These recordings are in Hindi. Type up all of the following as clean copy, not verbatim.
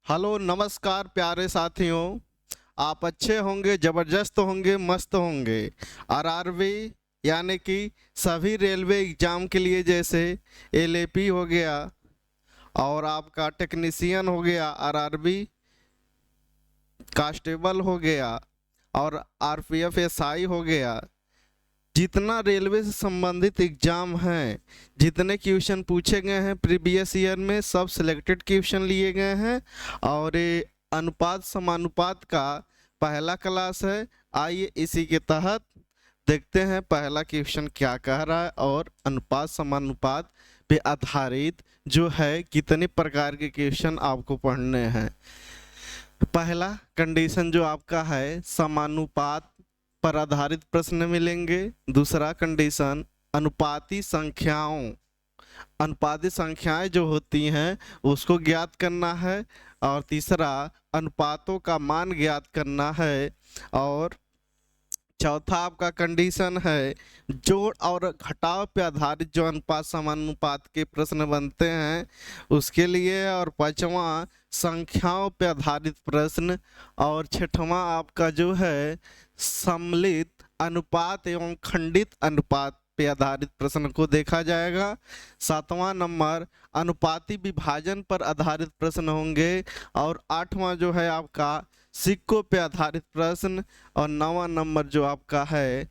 हेलो नमस्कार प्यारे साथियों। आप अच्छे होंगे, ज़बरदस्त होंगे, मस्त होंगे। आरआरबी यानी कि सभी रेलवे एग्ज़ाम के लिए, जैसे एलएपी हो गया और आपका टेक्नीशियन हो गया, आरआरबी कांस्टेबल हो गया और आरपीएफ एसआई हो गया, जितना रेलवे से संबंधित एग्जाम हैं, जितने क्वेश्चन पूछे गए हैं प्रीवियस ईयर में, सब सिलेक्टेड क्वेश्चन लिए गए हैं। और ये अनुपात समानुपात का पहला क्लास है। आइए इसी के तहत देखते हैं पहला क्वेश्चन क्या कह रहा है और अनुपात समानुपात पे आधारित जो है कितने प्रकार के क्वेश्चन आपको पढ़ने हैं। पहला कंडीशन जो आपका है, समानुपात पर आधारित प्रश्न मिलेंगे। दूसरा कंडीशन, अनुपाती संख्याएं जो होती हैं उसको ज्ञात करना है। और तीसरा, अनुपातों का मान ज्ञात करना है। और चौथा आपका कंडीशन है, जोड़ और घटाव पे आधारित जो अनुपात समानुपात के प्रश्न बनते हैं उसके लिए। और पांचवा, संख्याओं पे आधारित प्रश्न। और छठवां आपका जो है, सम्मिलित अनुपात एवं खंडित अनुपात पे आधारित प्रश्न को देखा जाएगा। सातवां नंबर, अनुपाती विभाजन पर आधारित प्रश्न होंगे। और आठवां जो है आपका, सिक्कों पे आधारित प्रश्न। और नौवां नंबर जो आपका है,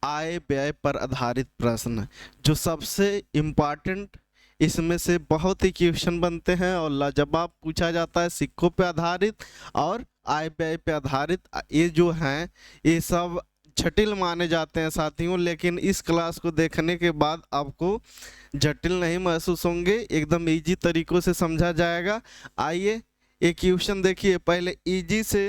आय व्यय पर आधारित प्रश्न। जो सबसे इम्पॉर्टेंट, इसमें से बहुत ही क्वेश्चन बनते हैं और लाजवाब पूछा जाता है, सिक्कों पे आधारित और आय व्यय पे आधारित। ये जो हैं ये सब जटिल माने जाते हैं साथियों, लेकिन इस क्लास को देखने के बाद आपको जटिल नहीं महसूस होंगे, एकदम इजी तरीकों से समझा जाएगा। आइए एक क्वेश्चन देखिए। पहले इजी से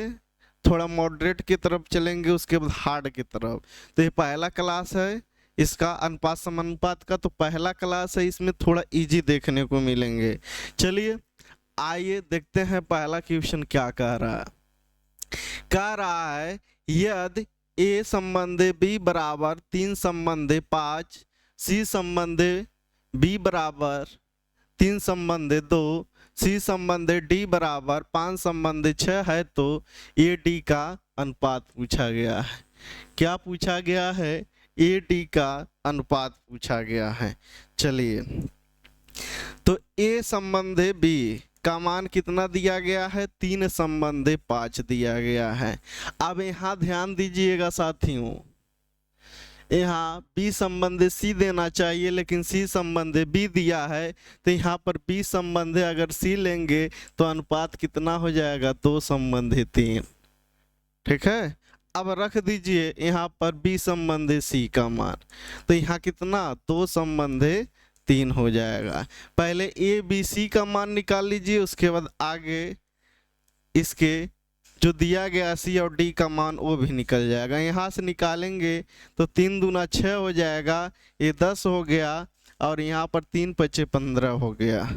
थोड़ा मॉडरेट की तरफ चलेंगे, उसके बाद हार्ड की तरफ। तो ये पहला क्लास है इसका, अनुपात समानुपात का तो पहला क्लास है, इसमें थोड़ा इजी देखने को मिलेंगे। चलिए आइए देखते हैं पहला क्वेश्चन क्या कह रहा है। कह रहा है, यदि ए संबंधे बी बराबर 3 संबंधे 5, सी संबंधे बी बराबर 3 संबंधे 2, सी संबंधे डी बराबर 5 संबंधे 6 है, तो ए डी का अनुपात पूछा गया है। क्या पूछा गया है? ए डी का अनुपात पूछा गया है। चलिए, तो ए संबंधे बी का मान कितना दिया गया है? 3 संबंधे 5 दिया गया है। अब यहाँ ध्यान दीजिएगा साथियों, यहाँ बी संबंधे सी देना चाहिए, लेकिन सी संबंधे बी दिया है, तो यहाँ पर बी संबंधे अगर सी लेंगे तो अनुपात कितना हो जाएगा? 2 संबंधे 3। ठीक है, अब रख दीजिए यहाँ पर बी संबंधे सी का मान, तो यहाँ कितना? 2 संबंधे 3 हो जाएगा। पहले ए बी सी का मान निकाल लीजिए, उसके बाद आगे इसके जो दिया गया सी और डी का मान वो भी निकल जाएगा। यहाँ से निकालेंगे तो 3 दूना 6 हो जाएगा, ये 10 हो गया, और यहाँ पर 3 पचे 15 हो गया।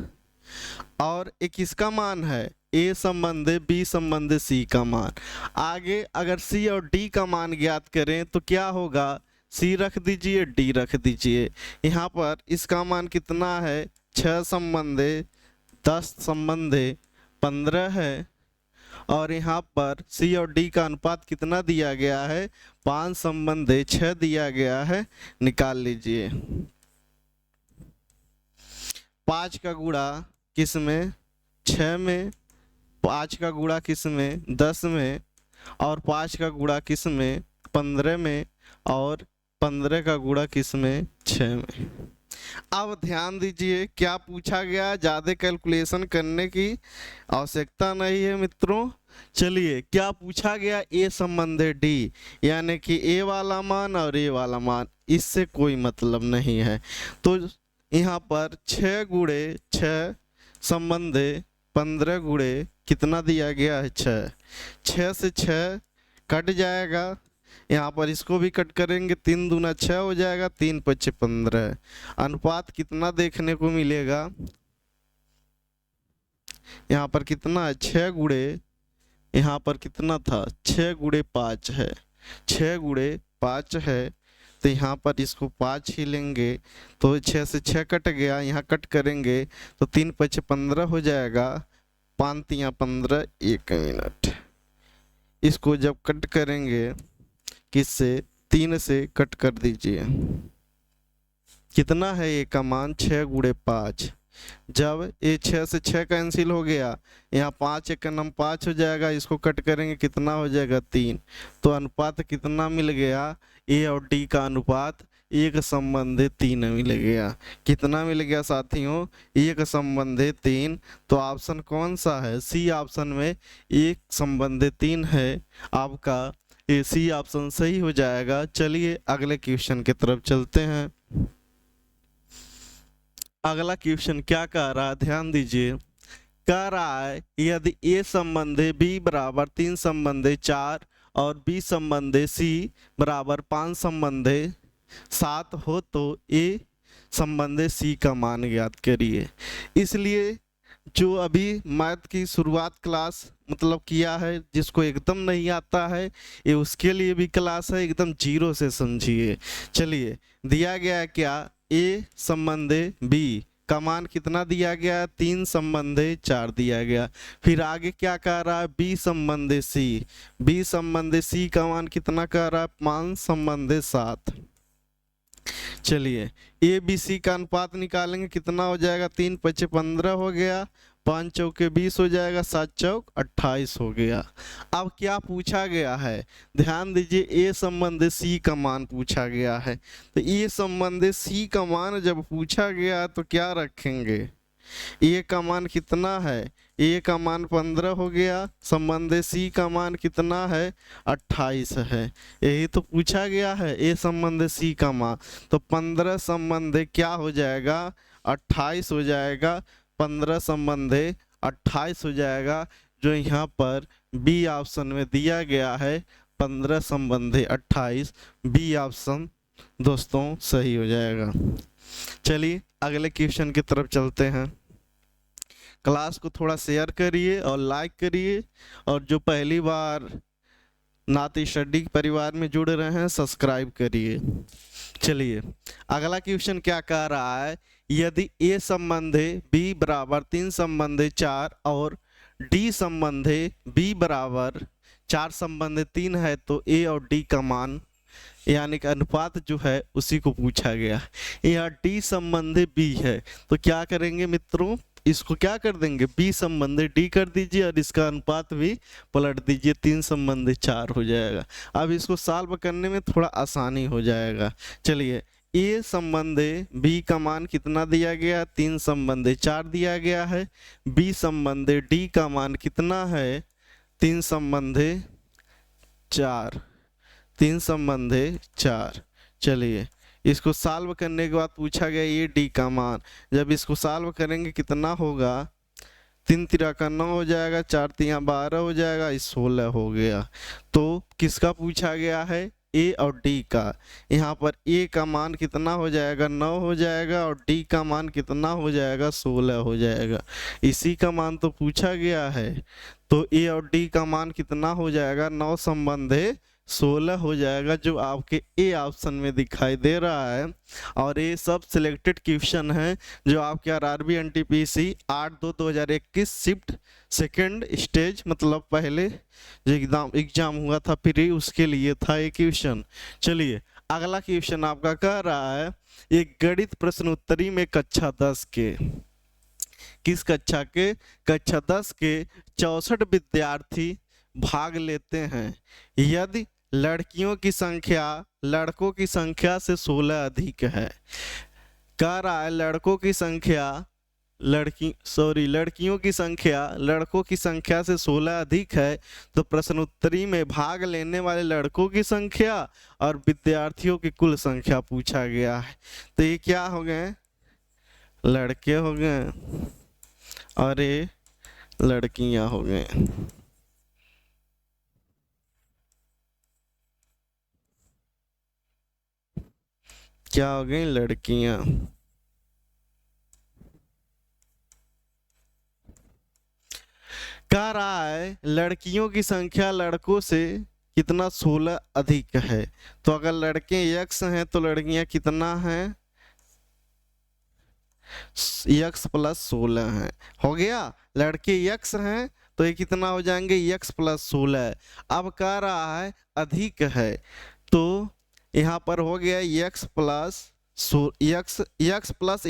और एक इसका मान है, ए संबंधे बी संबंधे सी का मान। आगे अगर सी और डी का मान ज्ञात करें तो क्या होगा? सी रख दीजिए, डी रख दीजिए। यहाँ पर इसका मान कितना है? 6 संबंधे 10 संबंधे 15 है। और यहाँ पर सी और डी का अनुपात कितना दिया गया है? 5 संबंधे 6 दिया गया है। निकाल लीजिए। 5 का गुणा किस में? 6 में। 5 का गुणा किस में? 10 में। और 5 का गुणा किस में? 15 में। और 15 का गुणा किस में? 6 में। अब ध्यान दीजिए क्या पूछा गया, ज़्यादा कैलकुलेशन करने की आवश्यकता नहीं है मित्रों। चलिए, क्या पूछा गया? ए संबंधे डी, यानी कि ए वाला मान और ए वाला मान, इससे कोई मतलब नहीं है। तो यहाँ पर 6 गुणे 6 संबंधे 15 गुणे कितना दिया गया है? 6। 6 से 6 कट जाएगा, यहाँ पर इसको भी कट करेंगे, 3 दूना 6 हो जाएगा, 3 पचे 15। अनुपात कितना देखने को मिलेगा? यहाँ पर कितना है? 6 गुणे, यहाँ पर कितना था? 6 गुणे 5 है, 6 गुणे 5 है, तो यहाँ पर इसको 5 ही लेंगे, तो 6 से 6 कट गया, यहाँ कट करेंगे तो 3 पचे 15 हो जाएगा, 5 तिया 15, 1 मिनट। इसको जब कट करेंगे किससे, 3 से कट कर दीजिए। कितना है ये का मान, 6 गुणे 5। जब ये 6 से 6 कैंसिल हो गया, यहाँ 5 एक नम 5 हो जाएगा, इसको कट करेंगे कितना हो जाएगा, 3। तो अनुपात कितना मिल गया, ए और डी का अनुपात 1:3 मिल गया। कितना मिल गया साथियों, 1:3। तो ऑप्शन कौन सा है, सी ऑप्शन में 1:3 है आपका, ये सी ऑप्शन सही हो जाएगा। चलिए अगले क्वेश्चन की तरफ चलते हैं। अगला क्वेश्चन क्या कह रहा है, ध्यान दीजिए। कह रहा है यदि ए संबंधी बी बराबर 3 संबंधी 4 और बी संबंधी सी बराबर 5 संबंधी 7 हो तो ए संबंधी सी का मान ज्ञात करिए। इसलिए जो अभी मैथ की शुरुआत क्लास मतलब किया है, जिसको एकदम नहीं आता है, ये उसके लिए भी क्लास है, एकदम जीरो से समझिए। चलिए दिया गया है क्या, ए संबंधी बी का मान कितना दिया गया, 3 संबंधी 4 दिया गया। फिर आगे क्या कह रहा है, बी संबंधी सी, बी संबंधी सी का मान कितना कह रहा है, 5 संबंधी 7। चलिए ए बी सी का अनुपात निकालेंगे, कितना हो जाएगा, 3 5 15 हो गया, 5 चौके 20 हो जाएगा, 7 चौक 28 हो गया। अब क्या पूछा गया है, ध्यान दीजिए, ए संबंधी सी का मान पूछा गया है। तो ए संबंधी सी का मान जब पूछा गया तो क्या रखेंगे, ए का मान कितना है, ए का मान 15 हो गया, संबंधी सी का मान कितना है, 28 है। यही तो पूछा गया है, ए संबंधी सी का मान। तो 15 संबंधी क्या हो जाएगा, 28 हो जाएगा, 15 संबंधी 28 हो जाएगा, जो यहाँ पर बी ऑप्शन में दिया गया है, 15 संबंधी 28, बी ऑप्शन दोस्तों सही हो जाएगा। चलिए अगले क्वेश्चन की तरफ चलते हैं। क्लास को थोड़ा शेयर करिए और लाइक करिए, और जो पहली बार नाती स्टडी परिवार में जुड़ रहे हैं सब्सक्राइब करिए। चलिए अगला क्वेश्चन क्या कह रहा है, यदि ए संबंधी बी बराबर 3 संबंधी 4 और डी संबंधी बी बराबर 4 संबंधी 3 है तो ए और डी का मान यानी कि अनुपात जो है उसी को पूछा गया। यहाँ डी संबंधी बी है तो क्या करेंगे मित्रों, इसको क्या कर देंगे, बी संबंधी डी कर दीजिए और इसका अनुपात भी पलट दीजिए, 3 संबंधी 4 हो जाएगा। अब इसको सॉल्व करने में थोड़ा आसानी हो जाएगा। चलिए ए संबंधी बी का मान कितना दिया गया, 3 संबंधी 4 दिया गया है। बी संबंधी डी का मान कितना है, 3 संबंधी 4, 3 संबंधी 4। चलिए इसको सॉल्व करने के बाद पूछा गया ये डी का मान, जब इसको सॉल्व करेंगे कितना होगा, 3 तिरा का 9 हो जाएगा, 4 तिया 12 हो जाएगा, 16 हो गया। तो किसका पूछा गया है, ए और डी का। यहाँ पर ए का मान कितना हो जाएगा, 9 हो जाएगा, और डी का मान कितना हो जाएगा, 16 हो जाएगा। इसी का मान तो पूछा गया है, तो ए और डी का मान कितना हो जाएगा, 9 संबंधी 16 हो जाएगा, जो आपके ए ऑप्शन में दिखाई दे रहा है। और ये सब सिलेक्टेड क्वेश्चन है जो आपके RRB NTPC 8/2/2021 shift second stage मतलब पहले जो एग्जाम हुआ था प्री, उसके लिए था ये क्वेश्चन। चलिए अगला क्वेश्चन आपका कह रहा है, एक गणित प्रश्न उत्तरी में कक्षा 10 के, किस कक्षा के, कक्षा 10 के 64 विद्यार्थी भाग लेते हैं। यदि लड़कियों की संख्या लड़कों की संख्या से 16 अधिक है। कह रहा है लड़कों की संख्या लड़कियों की संख्या लड़कों की संख्या से 16 अधिक है, तो प्रश्नोत्तरी में भाग लेने वाले लड़कों की संख्या और विद्यार्थियों की कुल संख्या पूछा गया है। तो ये क्या हो गए, लड़के हो गए और ये लड़कियां हो गए। क्या हो गई, लड़कियां। कह रहा है लड़कियों की संख्या लड़कों से कितना, 16 अधिक है। तो अगर लड़के x हैं तो लड़कियां कितना हैं, x + 16 है। हो गया। लड़के यक्स हैं तो ये कितना हो जाएंगे, यक्स प्लस 16। अब कह रहा है अधिक है, तो यहाँ पर हो गया यक्स प्लस यक्स प्लस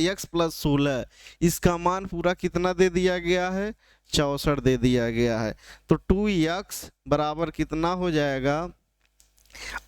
16। इसका मान पूरा कितना दे दिया गया है, 64 दे दिया गया है। तो 2x बराबर कितना हो जाएगा,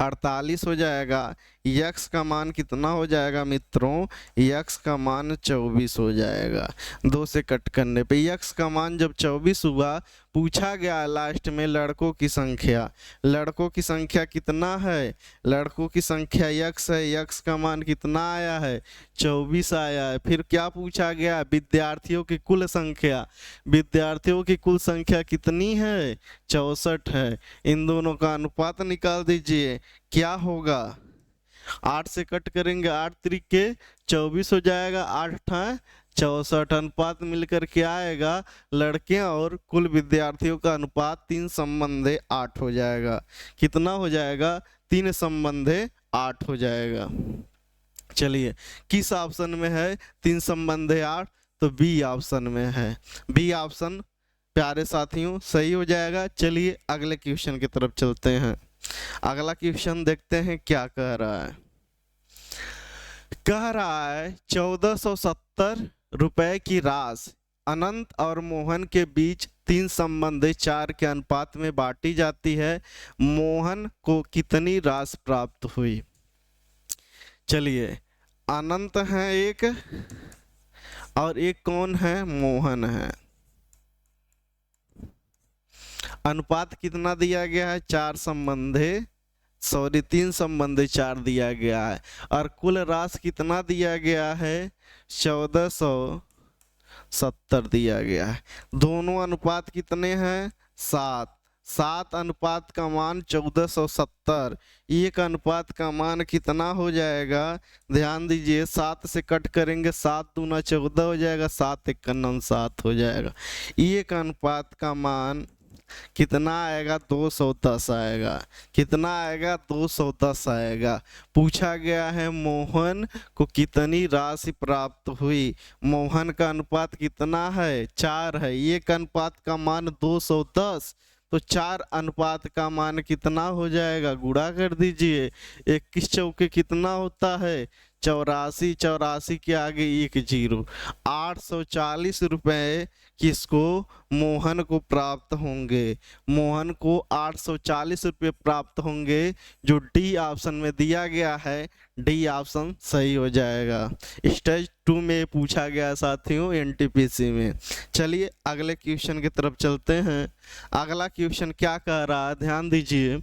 48 हो जाएगा। यक्स का मान कितना हो जाएगा मित्रों, यक्स का मान 24 हो जाएगा। 2 से कट करने पे यक्स का मान जब 24 हुआ, पूछा गया लास्ट में लड़कों की संख्या। लड़कों की संख्या कितना है, लड़कों की संख्या यक्स है, यक्स का मान कितना आया है, 24 आया है। फिर क्या पूछा गया, विद्यार्थियों की कुल संख्या। विद्यार्थियों की कुल संख्या कितनी है, 64 है। इन दोनों का अनुपात निकाल दीजिए, क्या होगा, 8 से कट करेंगे, 8 त्रिके 24 हो जाएगा, 8 64। अनुपात मिलकर क्या आएगा, लड़के और कुल विद्यार्थियों का अनुपात 3:8 हो जाएगा। कितना हो जाएगा, 3:8 हो जाएगा। चलिए किस ऑप्शन में है 3:8, तो बी ऑप्शन में है। बी ऑप्शन प्यारे साथियों सही हो जाएगा। चलिए अगले क्वेश्चन की तरफ चलते हैं। अगला क्वेश्चन देखते हैं क्या कह रहा है। कह रहा है 1470 रुपए की राशि अनंत और मोहन के बीच 3:4 के अनुपात में बांटी जाती है। मोहन को कितनी राशि प्राप्त हुई। चलिए अनंत है एक और एक कौन है, मोहन है। अनुपात कितना दिया गया है, 3:4 दिया गया है। और कुल राशि कितना दिया गया है, 1470 दिया गया है। दोनों अनुपात कितने हैं, 7 अनुपात का मान 1470। एक अनुपात का मान कितना हो जाएगा, ध्यान दीजिए, 7 से कट करेंगे, 7 दूना 14 हो जाएगा, 7 × 9 7 हो जाएगा। एक अनुपात का मान कितना आएगा, 210 आएगा। कितना आएगा, 210 आएगा। पूछा गया है मोहन को कितनी राशि प्राप्त हुई। मोहन का अनुपात कितना है, 4 है। एक अनुपात का मान 210, तो 4 अनुपात का मान कितना हो जाएगा, गुणा कर दीजिए। 21 चौके कितना होता है, 84। 84 के आगे 1 0। 840 रुपए किसको, मोहन को प्राप्त होंगे। मोहन को 840 रुपये प्राप्त होंगे, जो डी ऑप्शन में दिया गया है। डी ऑप्शन सही हो जाएगा। स्टेज 2 में पूछा गया साथियों, एनटीपीसी में। चलिए अगले क्वेश्चन की तरफ चलते हैं। अगला क्वेश्चन क्या कह रहा है, ध्यान दीजिए।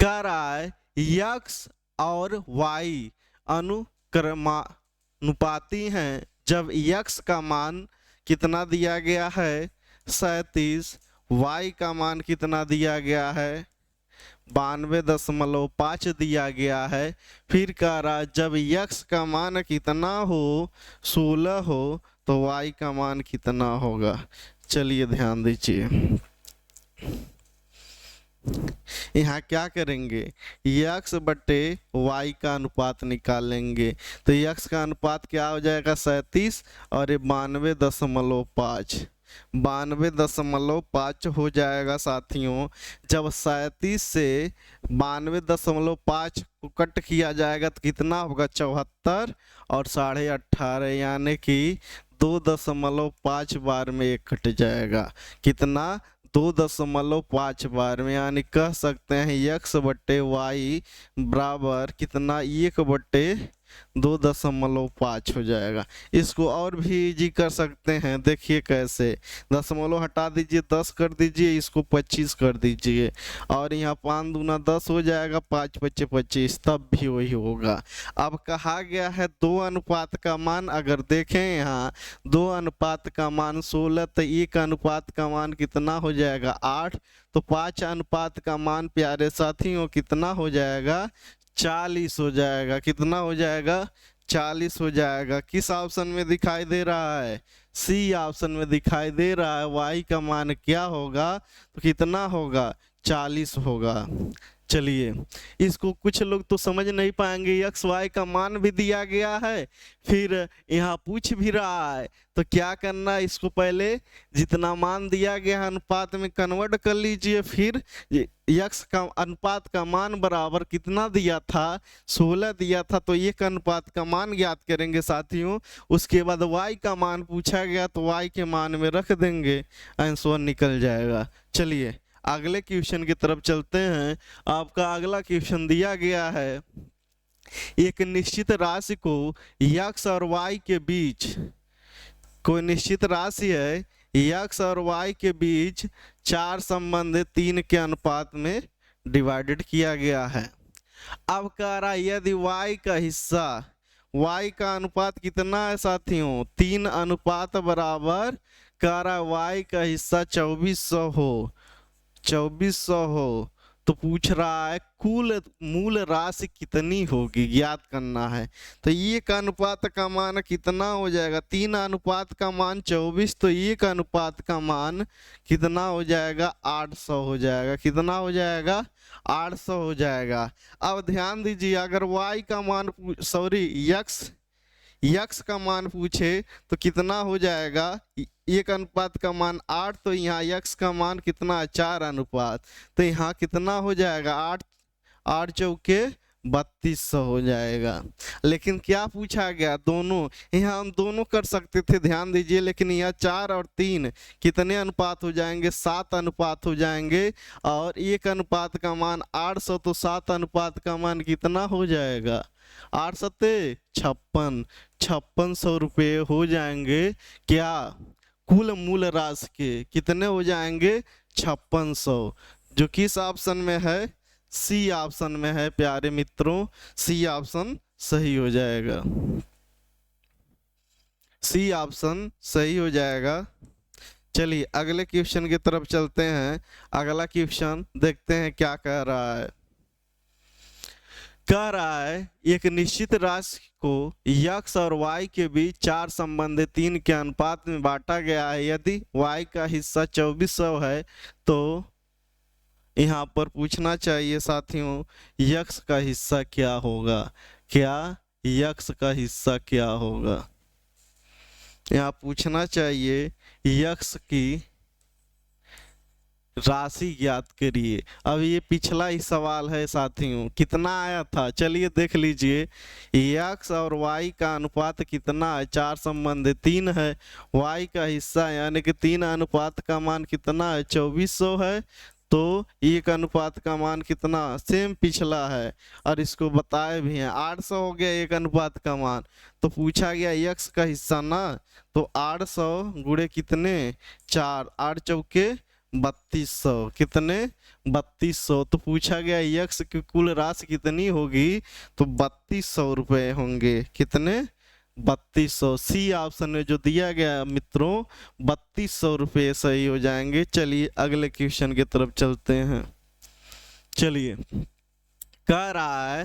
कह रहा है यक्स और वाई अनुक्रमानुपाती हैं जब यक्स का मान कितना दिया गया है, 37। वाई का मान कितना दिया गया है, 92.5 दिया गया है। फिर कह रहा जब यक्स का मान कितना हो, 16 हो, तो वाई का मान कितना होगा। चलिए ध्यान दीजिए, यहाँ क्या करेंगे, यक्स बटे वाई का अनुपात निकालेंगे। तो यक्स का अनुपात क्या हो जाएगा, 37 और ये 92.5। 92.5 हो जाएगा साथियों। जब 37 से 92.5 को कट किया जाएगा तो कितना होगा, 74 और 18.5, यानी कि 2.5 बार में ये कट जाएगा। कितना, 2.5 बार में। यानी कह सकते हैं यक्स बटे वाई बराबर कितना, 1/2.5 हो जाएगा। इसको और भी इजी कर सकते हैं, देखिए कैसे। दशमलव हटा दीजिए, 10 कर दीजिए, इसको 25 कर दीजिए, और यहाँ 5 दूना 10 हो जाएगा, 5 × 5 = 25, तब भी वही होगा। अब कहा गया है 2 अनुपात का मान, अगर देखें यहाँ 2 अनुपात का मान 16, तो 1 अनुपात का मान कितना हो जाएगा, 8। तो 5 अनुपात का मान प्यारे साथियों कितना हो जाएगा, 40 हो जाएगा। कितना हो जाएगा, 40 हो जाएगा। किस ऑप्शन में दिखाई दे रहा है, सी ऑप्शन में दिखाई दे रहा है। वाई का मान क्या होगा, तो कितना होगा, 40 होगा। चलिए, इसको कुछ लोग तो समझ नहीं पाएंगे, एक्स वाई का मान भी दिया गया है, फिर यहाँ पूछ भी रहा है, तो क्या करना है, इसको पहले जितना मान दिया गया है अनुपात में कन्वर्ट कर लीजिए, फिर यक्स का अनुपात का मान बराबर कितना दिया था, 16 दिया था, तो एक अनुपात का मान ज्ञात करेंगे साथियों। उसके बाद वाई का मान पूछा गया तो वाई के मान में रख देंगे, आंसर निकल जाएगा। चलिए अगले क्वेश्चन की तरफ चलते हैं। आपका अगला क्वेश्चन दिया गया है, एक निश्चित राशि को यक्स और वाई के बीच, कोई निश्चित राशि है यक्स और वाई के बीच 4 संबंध 3 के अनुपात में डिवाइडेड किया गया है। अब कह रहा है यदि वाई का हिस्सा, वाई का अनुपात कितना है साथियों, 3 अनुपात बराबर, कह रहा है वाई का हिस्सा 2400 हो, 2400 हो, तो पूछ रहा है कुल मूल राशि कितनी होगी ज्ञात करना है। तो एक अनुपात का मान कितना हो जाएगा, 3 अनुपात का मान 24, तो एक अनुपात का मान कितना हो जाएगा, 800 हो जाएगा। कितना हो जाएगा, 800 हो जाएगा। अब ध्यान दीजिए, अगर y का मान यक्स का मान पूछे तो कितना हो जाएगा, एक अनुपात का मान 8, तो यहाँ यक्स का मान कितना है, 4 अनुपात, तो यहाँ कितना हो जाएगा, 8 8 चौके 3200 हो जाएगा। लेकिन क्या पूछा गया, दोनों, यहाँ हम दोनों कर सकते थे, ध्यान दीजिए, लेकिन यहाँ 4 और 3 कितने अनुपात हो जाएंगे, 7 अनुपात हो जाएंगे, और एक अनुपात का मान 800, तो 7 अनुपात का मान कितना हो जाएगा, 8 सत्ते 56, 5600 रुपये हो जाएंगे। क्या, कुल मूल राशि के कितने हो जाएंगे, 5600, जो किस ऑप्शन में है, सी ऑप्शन में है प्यारे मित्रों, सी ऑप्शन सही हो जाएगा, सी ऑप्शन सही हो जाएगा। चलिए अगले क्वेश्चन की तरफ चलते हैं। अगला क्वेश्चन देखते हैं क्या कह रहा है। कह रहा है एक निश्चित राशि को यक्स और वाई के बीच 4 संबंध 3 के अनुपात में बांटा गया है। यदि वाई का हिस्सा 2400 है तो यहाँ पर पूछना चाहिए साथियों यक्स का हिस्सा क्या होगा। क्या यक्स का हिस्सा क्या होगा, यहाँ पूछना चाहिए यक्स की राशि ज्ञात करिए। अब ये पिछला ही सवाल है साथियों, कितना आया था, चलिए देख लीजिए। यक्स और वाई का अनुपात कितना है, 4 संबंध 3 है, वाई का हिस्सा यानी कि 3 अनुपात का मान कितना है, 2400 है, तो एक अनुपात का मान कितना, सेम पिछला है, और इसको बताए भी हैं 800 हो गया एक अनुपात का मान। तो पूछा गया यक्स का हिस्सा ना, तो 800 गुणे कितने, 4, 8 चौके 3200, कितने 3200, तो पूछा गया यक्स की कुल राशि कितनी होगी, तो 3200 रुपये होंगे। कितने, 3200, सी ऑप्शन में जो दिया गया मित्रों 3200 रुपये सही हो जाएंगे। चलिए अगले क्वेश्चन की तरफ चलते हैं। चलिए कह रहा है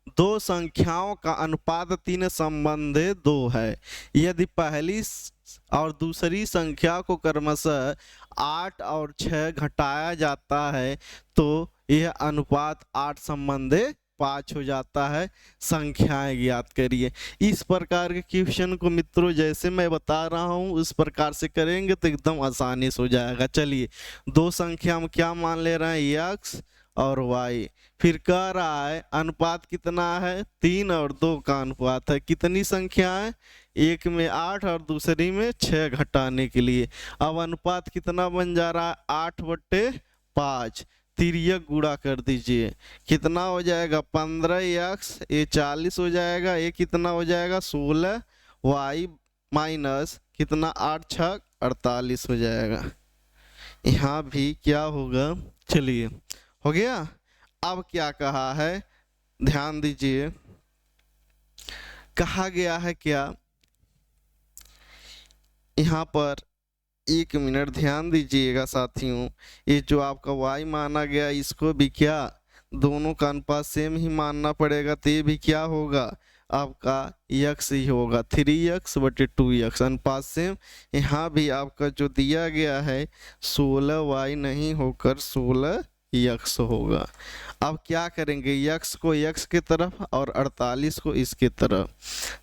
दो संख्याओं का अनुपात 3 संबंध 2 है। यदि पहली और दूसरी संख्या को क्रमशः 8 और 6 घटाया जाता है तो यह अनुपात 8 संबंध 5 हो जाता है। संख्याएं ज्ञात करिए। इस प्रकार के क्वेश्चन को मित्रों जैसे मैं बता रहा हूं उस प्रकार से करेंगे तो एकदम आसानी से हो जाएगा। चलिए दो संख्या हम क्या मान ले रहे हैं, x और y। फिर कह रहा है अनुपात कितना है, 3 और 2 का अनुपात है। कितनी संख्या है, एक में 8 और दूसरी में 6 घटाने के लिए। अब अनुपात कितना बन जा रहा है, 8/5। तिर्यक गुणा कर दीजिए, कितना हो जाएगा 15x, ये 40 हो जाएगा, ये कितना हो जाएगा 16y माइनस कितना 8 6 48 हो जाएगा। यहाँ भी क्या होगा, चलिए हो गया। अब क्या कहा है ध्यान दीजिए, कहा गया है क्या, यहाँ पर 1 मिनट ध्यान दीजिएगा साथियों। ये जो आपका y माना गया इसको भी क्या दोनों का अनुपात सेम ही मानना पड़ेगा, तो ये भी क्या होगा आपका x ही होगा, 3x/2x अनुपात सेम। यहाँ भी आपका जो दिया गया है 16y नहीं होकर 16 यक्स होगा। अब क्या करेंगे, यक्स को यक्स के तरफ और 48 को इसके तरफ।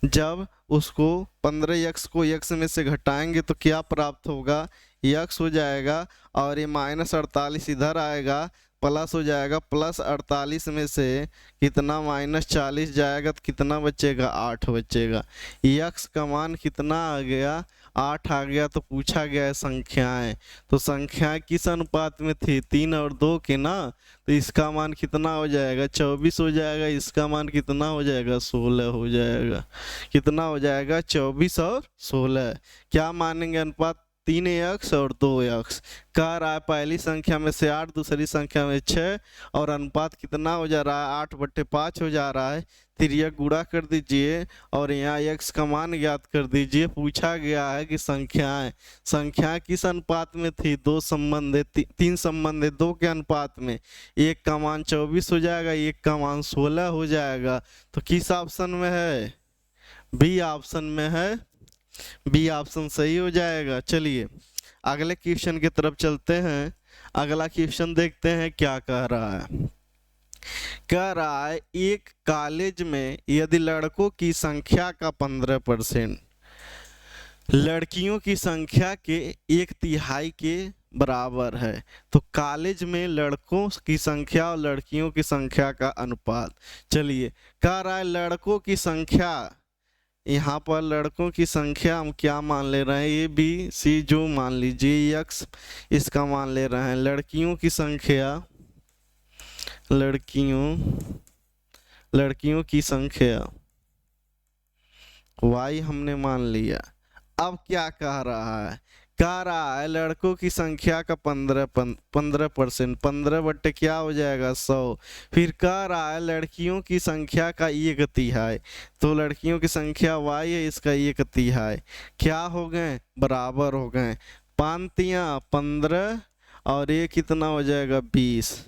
जब उसको 15 यक्स को यक्स में से घटाएंगे तो क्या प्राप्त होगा, यक्स हो जाएगा और ये -48 इधर आएगा, प्लस हो जाएगा। +48 में से कितना -40 जाएगा तो कितना बचेगा, 8 बचेगा। यक्स का मान कितना आ गया, 8 आ गया। तो पूछा गया है संख्याएं, तो संख्याएं किस अनुपात में थी, 3 और 2 के ना। तो इसका मान कितना हो जाएगा, 24 हो जाएगा। इसका मान कितना हो जाएगा, 16 हो जाएगा। कितना हो जाएगा, 24 और 16। क्या मानेंगे अनुपात, 3 यक्स और 2 यक्स। कह रहा है पहली संख्या में से 8, दूसरी संख्या में 6 और अनुपात कितना हो जा रहा है, 8/5 हो जा रहा है। फिर यह गुणा कर दीजिए और यहाँ यक्स का मान ज्ञात कर दीजिए। पूछा गया है कि संख्याएं किस अनुपात में थी, 2 संबंधित 3 संबंधित 2 के अनुपात में। एक का मान 24 हो जाएगा, एक का मान 16 हो जाएगा। तो किस ऑप्शन में है, बी ऑप्शन में है, बी ऑप्शन सही हो जाएगा। चलिए अगले क्वेश्चन की तरफ चलते हैं। अगला क्वेश्चन देखते हैं क्या कह रहा है। कह रहा है एक कॉलेज में यदि लड़कों की संख्या का 15% लड़कियों की संख्या के 1/3 के बराबर है, तो कॉलेज में लड़कों की संख्या और लड़कियों की संख्या का अनुपात। चलिए कह रहा है लड़कों की संख्या, यहाँ पर लड़कों की संख्या हम क्या मान ले रहे हैं, ए बी सी जो मान लीजिए, यक्स इसका मान ले रहे हैं। लड़कियों की संख्या, लड़कियों की संख्या वाई हमने मान लिया। अब क्या कह रहा है, कह रहा है लड़कों की संख्या का 15%, 15 क्या हो जाएगा, 100। फिर कह रहा है लड़कियों की संख्या का 1/3, तो लड़कियों की संख्या y है, इसका 1/3 क्या हो गए, बराबर हो गए। 5 तियां 15 और ये कितना हो जाएगा, 20।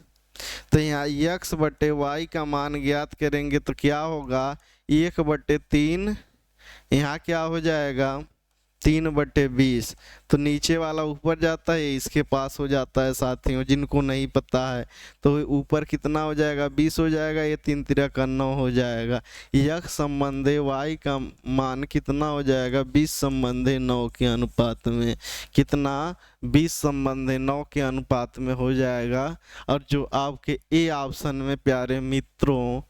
तो यहाँ x/y का मान ज्ञात करेंगे तो क्या होगा, 1/3, यहाँ क्या हो जाएगा, 3/20। तो नीचे वाला ऊपर जाता है, इसके पास हो जाता है साथियों, जिनको नहीं पता है। तो ऊपर कितना हो जाएगा, 20 हो जाएगा, ये 3 × 9 हो जाएगा। यक्स संबंधी y का मान कितना हो जाएगा, 20/9 के अनुपात में। कितना, 20/9 के अनुपात में हो जाएगा। और जो आपके ए ऑप्शन में प्यारे मित्रों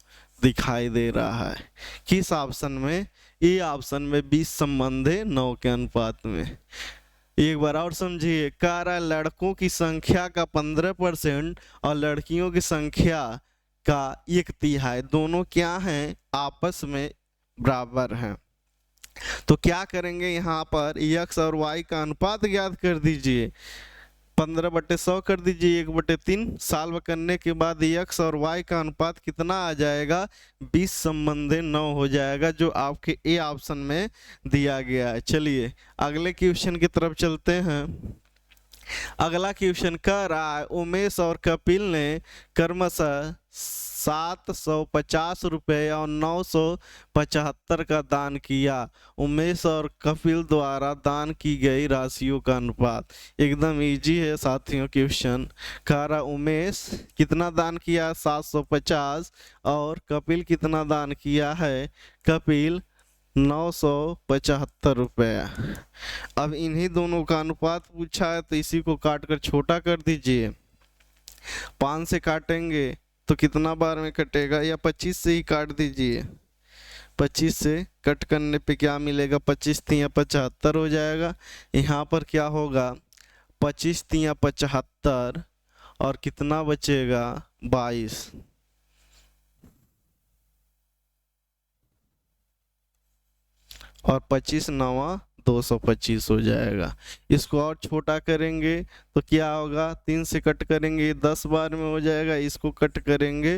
दिखाई दे रहा है, किस ऑप्शन में, ए ऑप्शन में 20/9 के अनुपात में। एक बार और समझिए, कह रहा है लड़कों की संख्या का 15% और लड़कियों की संख्या का 1/3, दोनों क्या हैं, आपस में बराबर हैं। तो क्या करेंगे, यहाँ पर x और y का अनुपात ज्ञात कर दीजिए। 15/100 कर दीजिए, 1/3 सॉल्व करने के बाद x और y का अनुपात कितना आ जाएगा, 20/9 हो जाएगा, जो आपके ए ऑप्शन में दिया गया है। चलिए अगले क्वेश्चन की तरफ चलते हैं। अगला क्वेश्चन कह रहा है उमेश और कपिल ने क्रमशः 750 रुपये और 975 का दान किया। उमेश और कपिल द्वारा दान की गई राशियों का अनुपात। एकदम इजी है साथियों क्वेश्चन। कह रहा उमेश कितना दान किया, 750, और कपिल कितना दान किया है, कपिल 975 रुपया। अब इन्हीं दोनों का अनुपात पूछा है, तो इसी को काट कर छोटा कर दीजिए। 5 से काटेंगे तो कितना बार में कटेगा, या 25 से ही काट दीजिए। 25 से कट करने पे क्या मिलेगा, 25 तियां 75 हो जाएगा। यहाँ पर क्या होगा, 25 तियां 75 और कितना बचेगा, 22। और 25 9 225 हो जाएगा। इसको और छोटा करेंगे तो क्या होगा, 3 से कट करेंगे 10 बार में हो जाएगा। इसको कट करेंगे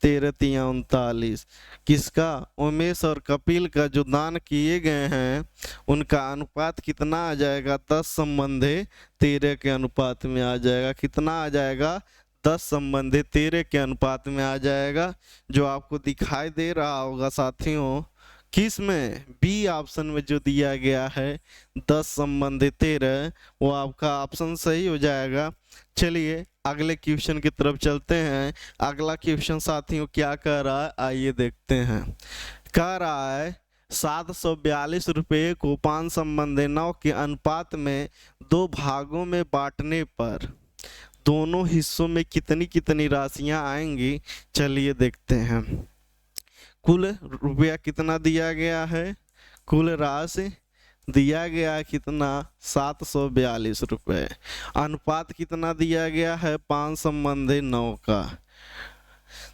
13 तियां 39। किसका, उमेश और कपिल का जो दान किए गए हैं उनका अनुपात कितना आ जाएगा, 10/13 के अनुपात में आ जाएगा। कितना आ जाएगा, 10/13 के अनुपात में आ जाएगा, जो आपको दिखाई दे रहा होगा साथियों। किस में, बी ऑप्शन में जो दिया गया है 10/13, वो आपका ऑप्शन सही हो जाएगा। चलिए अगले क्वेश्चन की तरफ चलते हैं। अगला क्वेश्चन साथियों क्या कह रहा है, आइए देखते हैं। कह रहा है 742 रुपये को 5/9 के अनुपात में 2 भागों में बांटने पर दोनों हिस्सों में कितनी कितनी राशियां आएंगी, चलिए देखते हैं। कुल रुपया कितना दिया गया है, कुल राशि दिया गया है कितना, 742 रुपये। अनुपात कितना दिया गया है, 5/9 का।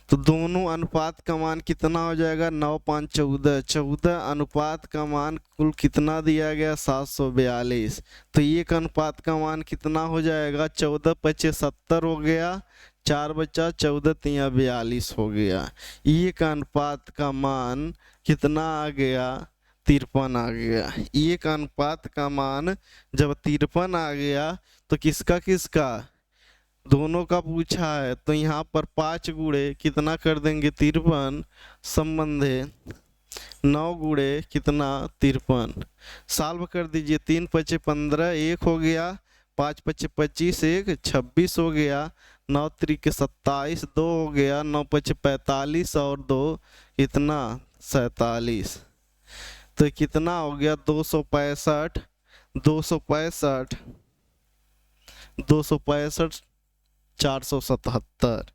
तो दोनों अनुपात का मान कितना हो जाएगा, 9 5 14, 14 अनुपात का मान कुल कितना दिया गया, 742। तो एक अनुपात का मान कितना हो जाएगा, 14 25 70 हो गया, 4 बचा, 14 3 42 हो गया। एक अनुपात का मान कितना आ गया, 53 आ गया। एक अनुपात का मान जब 53 आ गया तो किसका किसका, दोनों का पूछा है, तो यहाँ पर 5 गुणे कितना कर देंगे, 53 संबंधे 9 गुणे कितना, 53। सॉल्व कर दीजिए, 3 5 15 1 हो गया, 5 5 25 1 26 हो गया, 9 3 27 2 हो गया, 9 5 45 और 2 कितना 47। तो कितना हो गया, 265 265 265 477।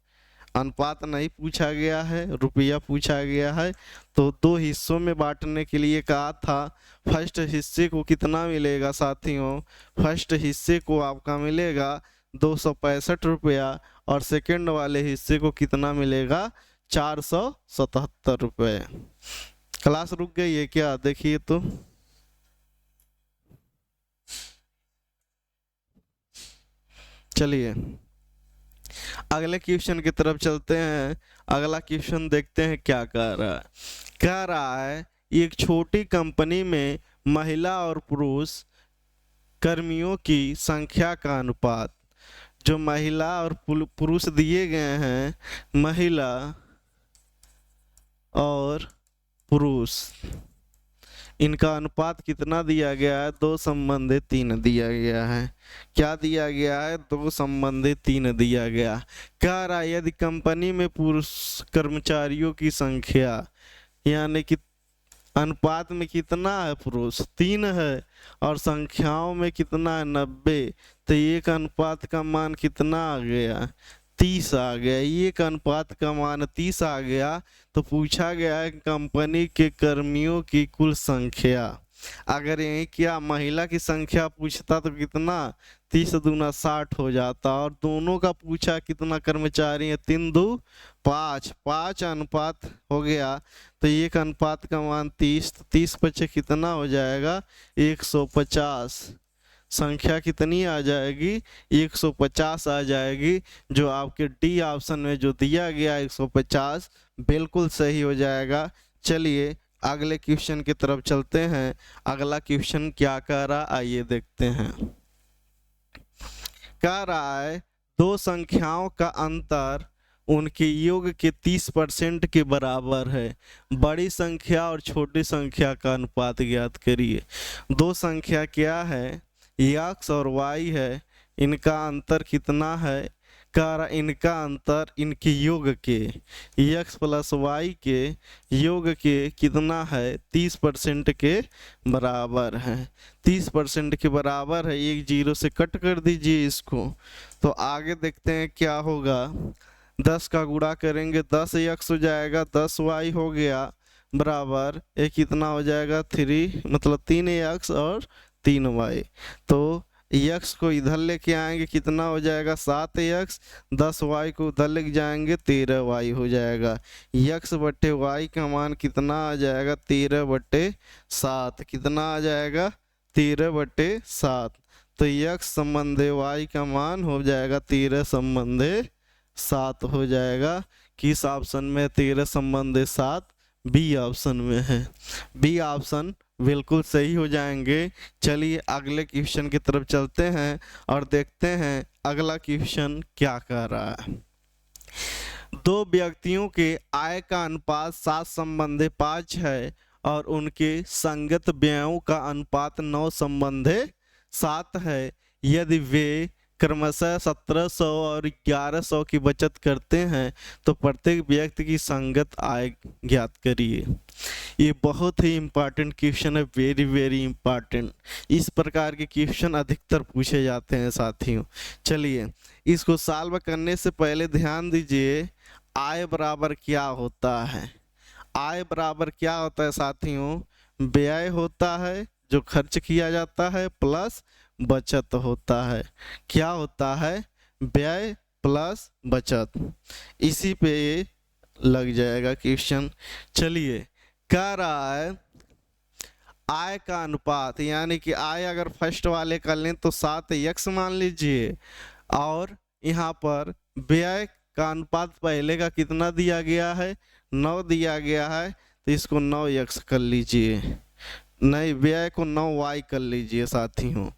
अनुपात नहीं पूछा गया है, रुपया पूछा गया है। तो 2 हिस्सों में बांटने के लिए कहा था। फर्स्ट हिस्से को कितना मिलेगा साथियों, फर्स्ट हिस्से को आपका मिलेगा 265 रुपया और सेकेंड वाले हिस्से को कितना मिलेगा, 477 रुपये। क्लास रुक गई है क्या, देखिए तो। चलिए अगले क्वेश्चन की तरफ चलते हैं। अगला क्वेश्चन देखते हैं क्या कह रहा है। कह रहा है एक छोटी कंपनी में महिला और पुरुष कर्मियों की संख्या का अनुपात, जो महिला और पुरुष दिए गए हैं, महिला और पुरुष, इनका अनुपात कितना दिया गया है, 2/3 दिया गया है। क्या दिया गया है, 2/3 दिया गया। कह रहा है यदि कंपनी में पुरुष कर्मचारियों की संख्या, यानी कि अनुपात में कितना है, पुरुष 3 है और संख्याओं में कितना है, 90। तो एक अनुपात का मान कितना आ गया, 30 आ गया। एक अनुपात का मान 30 आ गया। तो पूछा गया है कंपनी के कर्मियों की कुल संख्या। अगर यही क्या महिला की संख्या पूछता तो कितना, 30 दूना 60 हो जाता। और दोनों का पूछा कितना कर्मचारी है, 3 2 5, 5 अनुपात हो गया। तो एक अनुपात का मान 30, 30 पचे कितना हो जाएगा, 150। संख्या कितनी आ जाएगी, 150 आ जाएगी। जो आपके डी ऑप्शन में जो दिया गया 150 बिल्कुल सही हो जाएगा। चलिए अगले क्वेश्चन की तरफ चलते हैं। अगला क्वेश्चन क्या कह रहा, आइए देखते हैं। कह रहा है 2 संख्याओं का अंतर उनके योग के 30% के बराबर है। बड़ी संख्या और छोटी संख्या का अनुपात ज्ञात करिए। 2 संख्या क्या है, x और y है, इनका अंतर कितना है, कह इनका अंतर इनके योग के, x + y के योग के कितना है, 30% के बराबर है। 30% के बराबर है, एक 0 से कट कर दीजिए इसको। तो आगे देखते हैं क्या होगा। 10 का गुणा करेंगे 10x हो जाएगा, 10y हो गया बराबर, एक कितना हो जाएगा 3, मतलब 3x और 3y। तो x को इधर लेके आएंगे कितना हो जाएगा, 7x, 10y को उधर लेके जाएंगे 13y हो जाएगा। x बटे y का मान कितना आ जाएगा, 13/7। कितना आ जाएगा, 13/7। तो x संबंधे y का मान हो जाएगा 13/7 हो जाएगा। किस ऑप्शन में, 13/7, बी ऑप्शन में है। बी ऑप्शन बिल्कुल सही हो जाएंगे। चलिए अगले क्वेश्चन की तरफ चलते हैं और देखते हैं अगला क्वेश्चन क्या कह रहा है। 2 व्यक्तियों के आय का अनुपात 7/5 है और उनके संगत व्ययों का अनुपात 9/7 है। यदि वे क्रमशः 1700 और 1100 की बचत करते हैं तो प्रत्येक व्यक्ति की संगत आय ज्ञात करिए। ये बहुत ही इम्पॉर्टेंट क्वेश्चन है, वेरी वेरी इम्पॉर्टेंट। इस प्रकार के क्वेश्चन अधिकतर पूछे जाते हैं साथियों। चलिए इसको सॉल्व करने से पहले ध्यान दीजिए, आय बराबर क्या होता है। आय बराबर क्या होता है साथियों, व्यय होता है जो खर्च किया जाता है प्लस बचत होता है। क्या होता है, व्यय प्लस बचत। इसी पे ये लग जाएगा क्वेश्चन। चलिए कह रहा है आय का अनुपात, यानी कि आय अगर फर्स्ट वाले कर लें तो 7x मान लीजिए, और यहाँ पर व्यय का अनुपात पहले का कितना दिया गया है, 9 दिया गया है, तो इसको 9x कर लीजिए, नहीं व्यय को 9y कर लीजिए साथियों।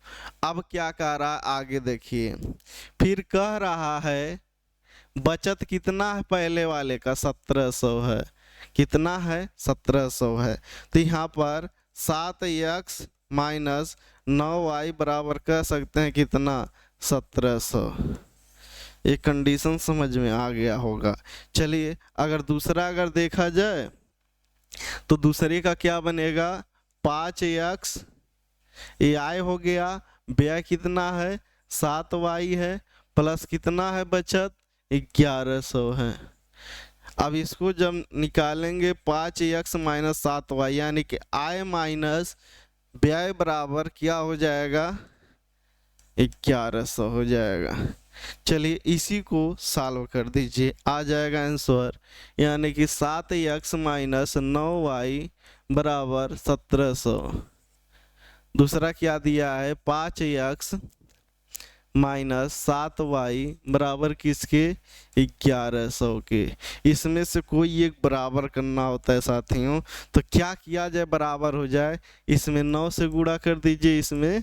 अब क्या कह रहा है आगे देखिए, फिर कह रहा है बचत कितना है, पहले वाले का 1700 है, कितना है 1700 है, तो यहाँ पर 7x माइनस 9y बराबर कह सकते हैं कितना, 1700। एक कंडीशन समझ में आ गया होगा। चलिए अगर दूसरा अगर देखा जाए तो दूसरे का क्या बनेगा, 5x, ये आय हो गया, व्यय कितना है 7y है, प्लस कितना है बचत 1100 है। अब इसको जब निकालेंगे 5x माइनस 7y, यानी कि आय माइनस व्यय बराबर क्या हो जाएगा, 1100 हो जाएगा। चलिए इसी को सॉल्व कर दीजिए, आ जाएगा आंसर, यानी कि 7x माइनस 9y बराबर 1700। दूसरा क्या दिया है, 5x माइनस 7y बराबर किसके, 1100 के। इसमें से कोई एक बराबर करना होता है साथियों, तो क्या किया जाए बराबर हो जाए, इसमें 9 से गुणा कर दीजिए, इसमें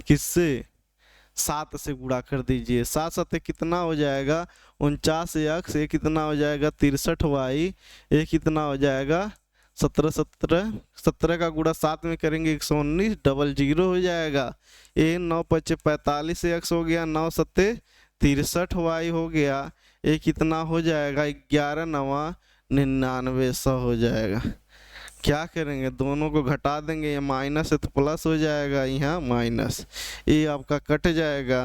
किससे 7 से गुणा कर दीजिए, 7 7 कितना हो जाएगा 49x, ये कितना हो जाएगा 63y, ये कितना हो जाएगा 17 का गुणा 7 में करेंगे 119, डबल जीरो हो जाएगा, ये 9 5 45x हो गया, 9 7 63y हो गया, ये कितना हो जाएगा 11 9 99 हो जाएगा। क्या करेंगे, दोनों को घटा देंगे, ये माइनस है तो प्लस हो जाएगा, यहाँ माइनस, ये आपका कट जाएगा।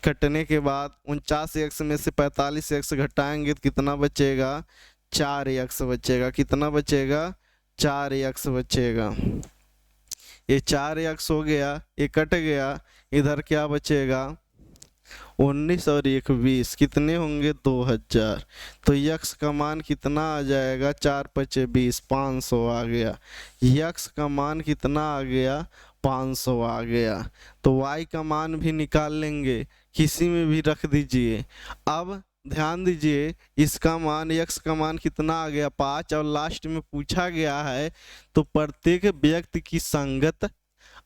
कटने के बाद 49x में से 45x घटाएंगे तो कितना बचेगा, 4x बचेगा, कितना बचेगा 4x बचेगा। ये 4x हो गया, ये कट गया, इधर क्या बचेगा 19 और 1 20, कितने होंगे 2000। तो x का मान कितना आ जाएगा, 4 5 20, 500 आ गया। x का मान कितना आ गया, 500 आ गया। तो y का मान भी निकाल लेंगे, किसी में भी रख दीजिए। अब ध्यान दीजिए, इसका मान x का मान कितना आ गया 5, और लास्ट में पूछा गया है तो प्रत्येक व्यक्ति की संगत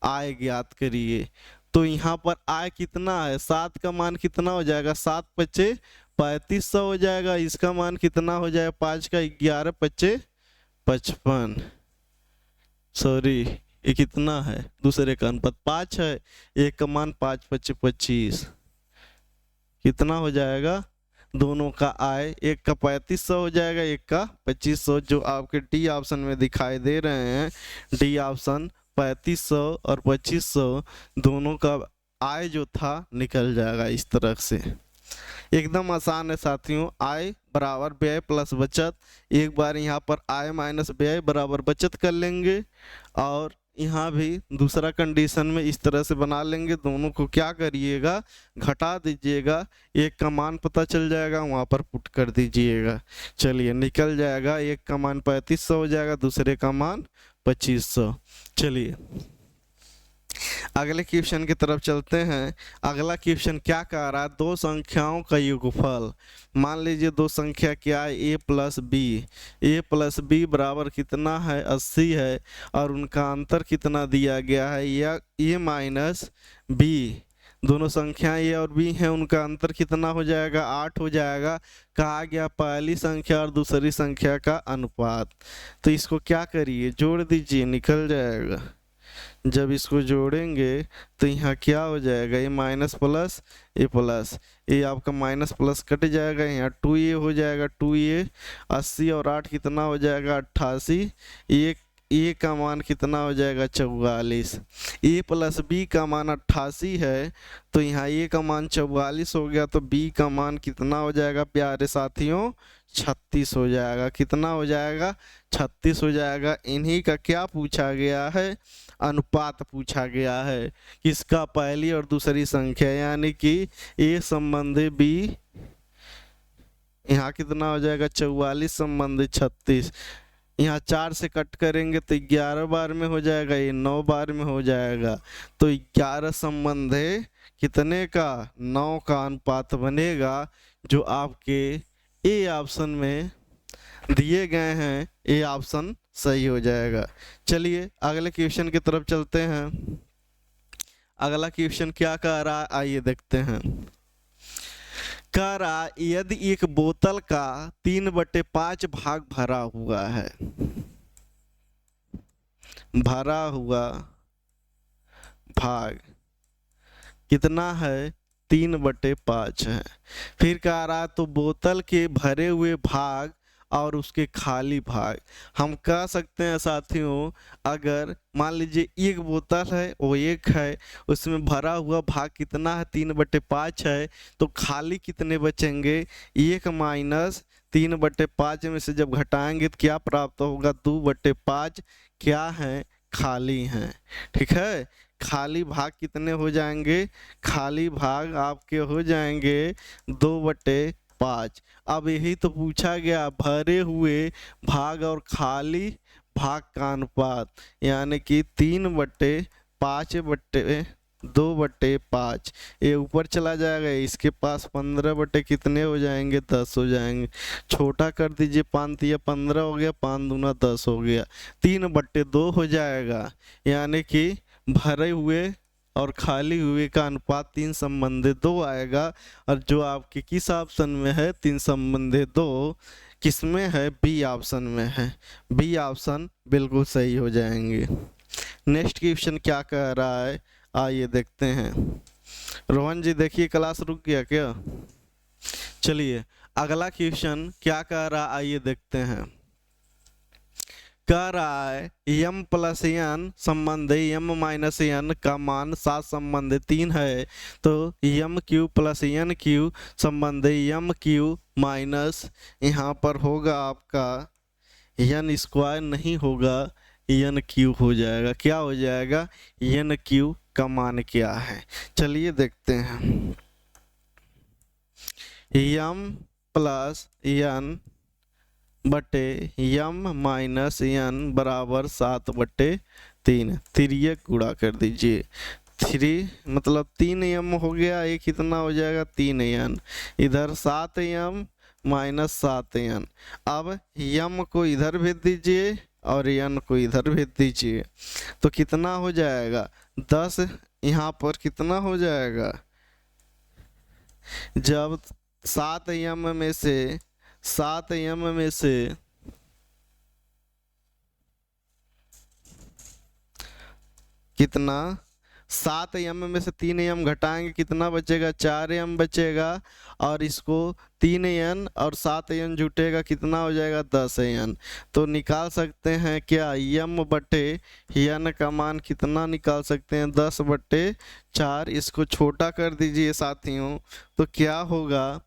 आय ज्ञात करिए। तो यहाँ पर आय कितना है, 7 का मान कितना हो जाएगा, 7 5 3500 हो जाएगा। इसका मान कितना हो जाएगा, 5 का 11 5 55, सॉरी ये कितना है, दूसरे का अनुपात 5 है, एक का मान 5 5 25, कितना हो जाएगा, दोनों का आय, एक का 3500 हो जाएगा, एक का 2500, जो आपके डी ऑप्शन में दिखाई दे रहे हैं, डी ऑप्शन 3500 और 2500 दोनों का आय जो था निकल जाएगा इस तरह से। एकदम आसान है साथियों, आय बराबर व्यय प्लस बचत। एक बार यहाँ पर आय माइनस व्यय बराबर बचत कर लेंगे, और यहाँ भी दूसरा कंडीशन में इस तरह से बना लेंगे। दोनों को क्या करिएगा, घटा दीजिएगा, एक का मान पता चल जाएगा, वहाँ पर पुट कर दीजिएगा। चलिए निकल जाएगा, एक का मान 3500 हो जाएगा, दूसरे का मान 2500। चलिए अगले क्वेश्चन की तरफ चलते हैं। अगला क्वेश्चन क्या कह रहा है, दो संख्याओं का योगफल। मान लीजिए दो संख्या क्या है, a plus b. a plus b बराबर कितना है 80 है, और उनका अंतर कितना दिया गया है, या a माइनस बी। दोनों संख्याएं a और b हैं, उनका अंतर कितना हो जाएगा, 8 हो जाएगा। कहा गया पहली संख्या और दूसरी संख्या का अनुपात। तो इसको क्या करिए, जोड़ दीजिए, निकल जाएगा। जब इसको जोड़ेंगे तो यहाँ क्या हो जाएगा, ये माइनस प्लस ये प्लस, ये आपका माइनस प्लस कट जाएगा, यहाँ 2a हो जाएगा, 2a 80 और 8 कितना हो जाएगा 88, ए का मान कितना हो जाएगा 44, ए प्लस बी का मान 88 है तो यहाँ ए का मान 44 हो गया, तो बी का मान कितना हो जाएगा प्यारे साथियों 36 हो जाएगा। कितना हो जाएगा 36 हो जाएगा। इन्हीं का क्या पूछा गया है, अनुपात पूछा गया है किसका, पहली और दूसरी संख्या, यानी कि ए संबंधी बी, यहाँ कितना हो जाएगा 44 संबंधी 36, यहाँ 4 से कट करेंगे तो 11 बार में हो जाएगा, ये 9 बार में हो जाएगा, तो 11 संबंध है कितने का 9 का अनुपात बनेगा, जो आपके ए ऑप्शन में दिए गए हैं, ए ऑप्शन सही हो जाएगा। चलिए अगले क्वेश्चन की तरफ चलते हैं। अगला क्वेश्चन क्या कह रहा है आइए देखते हैं। कह रहा यदि एक बोतल का 3/5 भाग भरा हुआ है, भरा हुआ भाग कितना है 3/5 है। फिर कह रहा तो बोतल के भरे हुए भाग और उसके खाली भाग, हम कह सकते हैं साथियों, अगर मान लीजिए एक बोतल है वो एक है, उसमें भरा हुआ भाग कितना है 3/5 है, तो खाली कितने बचेंगे, 1 माइनस 3/5 में से जब घटाएंगे तो क्या प्राप्त होगा 2/5 क्या है खाली हैं। ठीक है, खाली भाग कितने हो जाएंगे, खाली भाग आपके हो जाएंगे 2/5। अब यही तो पूछा गया, भरे हुए भाग और खाली भाग का अनुपात, यानी कि 3/5/2/5, ये ऊपर चला जाएगा, इसके पास 15 कितने हो जाएंगे 10 हो जाएंगे, छोटा कर दीजिए 5 या 15 हो गया, 5 दूना 10 हो गया, 3/2 हो जाएगा, यानी कि भरे हुए और खाली हुए का अनुपात 3/2 आएगा। और जो आपके किस ऑप्शन में है 3/2 किसमें है, बी ऑप्शन में है, बी ऑप्शन बिल्कुल सही हो जाएंगे। नेक्स्ट क्वेश्चन क्या कह रहा है आइए देखते हैं। रोहन जी देखिए क्लास रुक गया क्या, चलिए अगला क्वेश्चन क्या कह रहा है आइए देखते हैं। कह रहा है m प्लस n संबंधी m माइनस n का मान 7 संबंधी 3 है, तो m³ प्लस n³ संबंधी m³ माइनस यहाँ पर होगा आपका n² नहीं होगा n³ हो जाएगा। क्या हो जाएगा, n³ का मान क्या है, चलिए देखते हैं। m प्लस n बटे m माइनस n बराबर 7/3, 3 गुणा कर दीजिए, 3 मतलब 3m हो गया, ये कितना हो जाएगा 3n, इधर 7m माइनस 7n। अब m को इधर भेज दीजिए और n को इधर भेज दीजिए, तो कितना हो जाएगा 10, यहाँ पर कितना हो जाएगा, जब 7m में से 7m में से कितना 7m में से 3m घटाएंगे कितना बचेगा 4m बचेगा, और इसको 3n और 7n जुटेगा कितना हो जाएगा 10n। तो निकाल सकते हैं क्या m बटे n का मान कितना निकाल सकते हैं 10/4, इसको छोटा कर दीजिए साथियों, तो क्या होगा